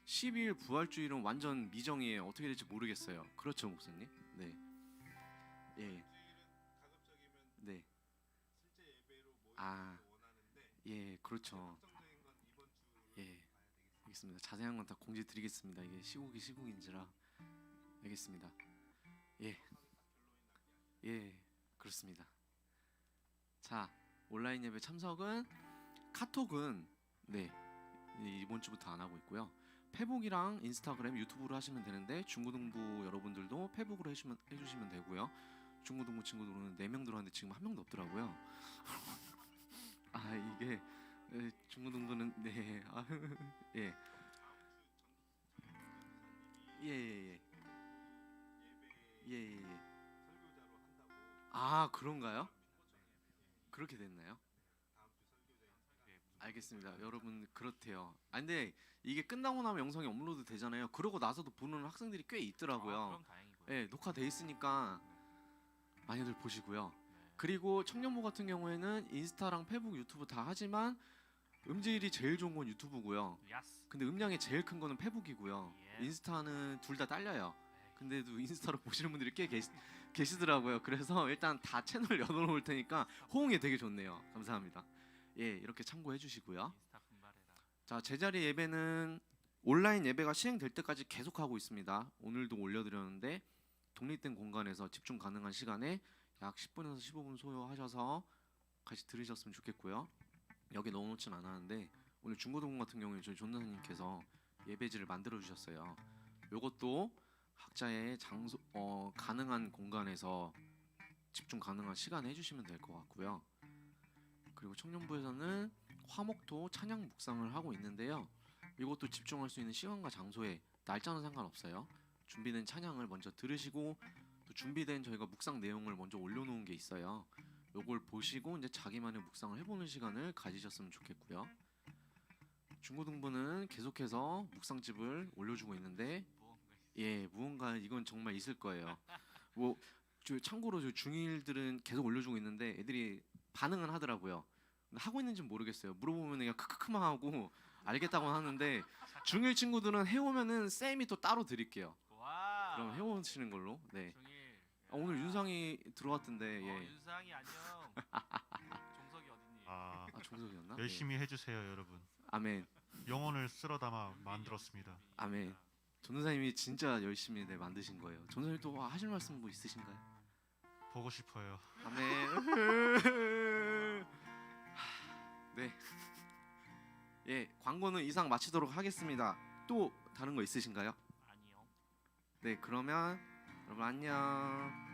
Speaker 3: 12일 부활주일은 완전 미정이에요. 어떻게 될지 모르겠어요. 그렇죠, 목사님? 네. 예. 네. 예, 그렇죠. 예. 알겠습니다. 자세한 건 다 공지 드리겠습니다. 이게 시국인지라. 알겠습니다. 예, 그렇습니다. 자, 온라인 예배 참석은 카톡은 이번 주부터 안 하고 있고요. 페북이랑 인스타그램, 유튜브로 하시면 되는데 중고등부 여러분들도 페북으로 해주시면 되고요. 중고등부 친구들은 4명 들어왔는데 지금 1명도 없더라고요. 이게 중고등부는 그런가요? 그렇게 됐나요? 알겠습니다. 여러분 그렇대요. 근데 이게 끝나고 나면 영상이 업로드 되잖아요. 그러고 나서도 보는 학생들이 꽤 있더라고요. 그럼 다행이고요.
Speaker 2: 예, 녹화돼 있으니까 많이들 보시고요. 그리고 청년부 같은 경우에는 인스타랑 페북, 유튜브 다 하지만 음질이 제일 좋은 건 유튜브고요.
Speaker 3: 야스.
Speaker 2: 근데 음량이 제일 큰 거는 페북이고요. 인스타는 둘 다 딸려요. 근데도 인스타로 보시는 분들이 꽤 계시더라고요. 그래서 일단 다 채널 열어놓을 테니까 호응이 되게 좋네요. 감사합니다. 예, 이렇게 참고해 주시고요.
Speaker 3: 인스타 분발해라.
Speaker 2: 자, 제자리 예배는 온라인 예배가 시행될 때까지 계속하고 있습니다. 오늘도 올려드렸는데 독립된 공간에서 집중 가능한 시간에 약 10분에서 15분 소요하셔서 같이 들으셨으면 좋겠고요. 여기 넣어놓진 않았는데 오늘 중고등부 같은 경우에 저희 존나님께서 예배지를 만들어 주셨어요. 요것도 각자의 장소 가능한 공간에서 집중 가능한 시간에 해주시면 될 것 같고요. 그리고 청년부에서는 화목토 찬양 묵상을 하고 있는데요. 이것도 집중할 수 있는 시간과 장소에 날짜는 상관없어요. 준비된 찬양을 먼저 들으시고 또 준비된 저희가 묵상 내용을 먼저 올려놓은 게 있어요. 요걸 보시고 이제 자기만의 묵상을 해보는 시간을 가지셨으면 좋겠고요. 중고등부는 계속해서 묵상집을 올려주고 있는데 무언가 이건 정말 있을 거예요. 참고로 저 중1들은 계속 올려주고 있는데 애들이 반응은 하더라고요. 근데 하고 있는지는 모르겠어요. 물어보면 그냥 크크크만 하고 알겠다고 하는데 중1 친구들은 해오면은 쌤이 또 따로 드릴게요.
Speaker 3: 와.
Speaker 2: 그럼 해오시는 걸로. 네.
Speaker 3: 중일.
Speaker 2: 오늘 윤상이 들어왔던데. 예.
Speaker 3: 윤상이 안녕. 종석이 어딨니? 종석이었나?
Speaker 5: 열심히 해주세요, 여러분.
Speaker 3: 아멘.
Speaker 5: 영혼을 쓸어 담아 만들었습니다.
Speaker 3: 아멘. 전도사님이 진짜 열심히 만드신 거예요. 전도사님 또 하실 말씀 뭐 있으신가요?
Speaker 5: 보고 싶어요.
Speaker 3: 아멘. 네. 예, 광고는 이상 마치도록 하겠습니다. 또 다른 거 있으신가요?
Speaker 6: 아니요.
Speaker 3: 네, 그러면 여러분 안녕.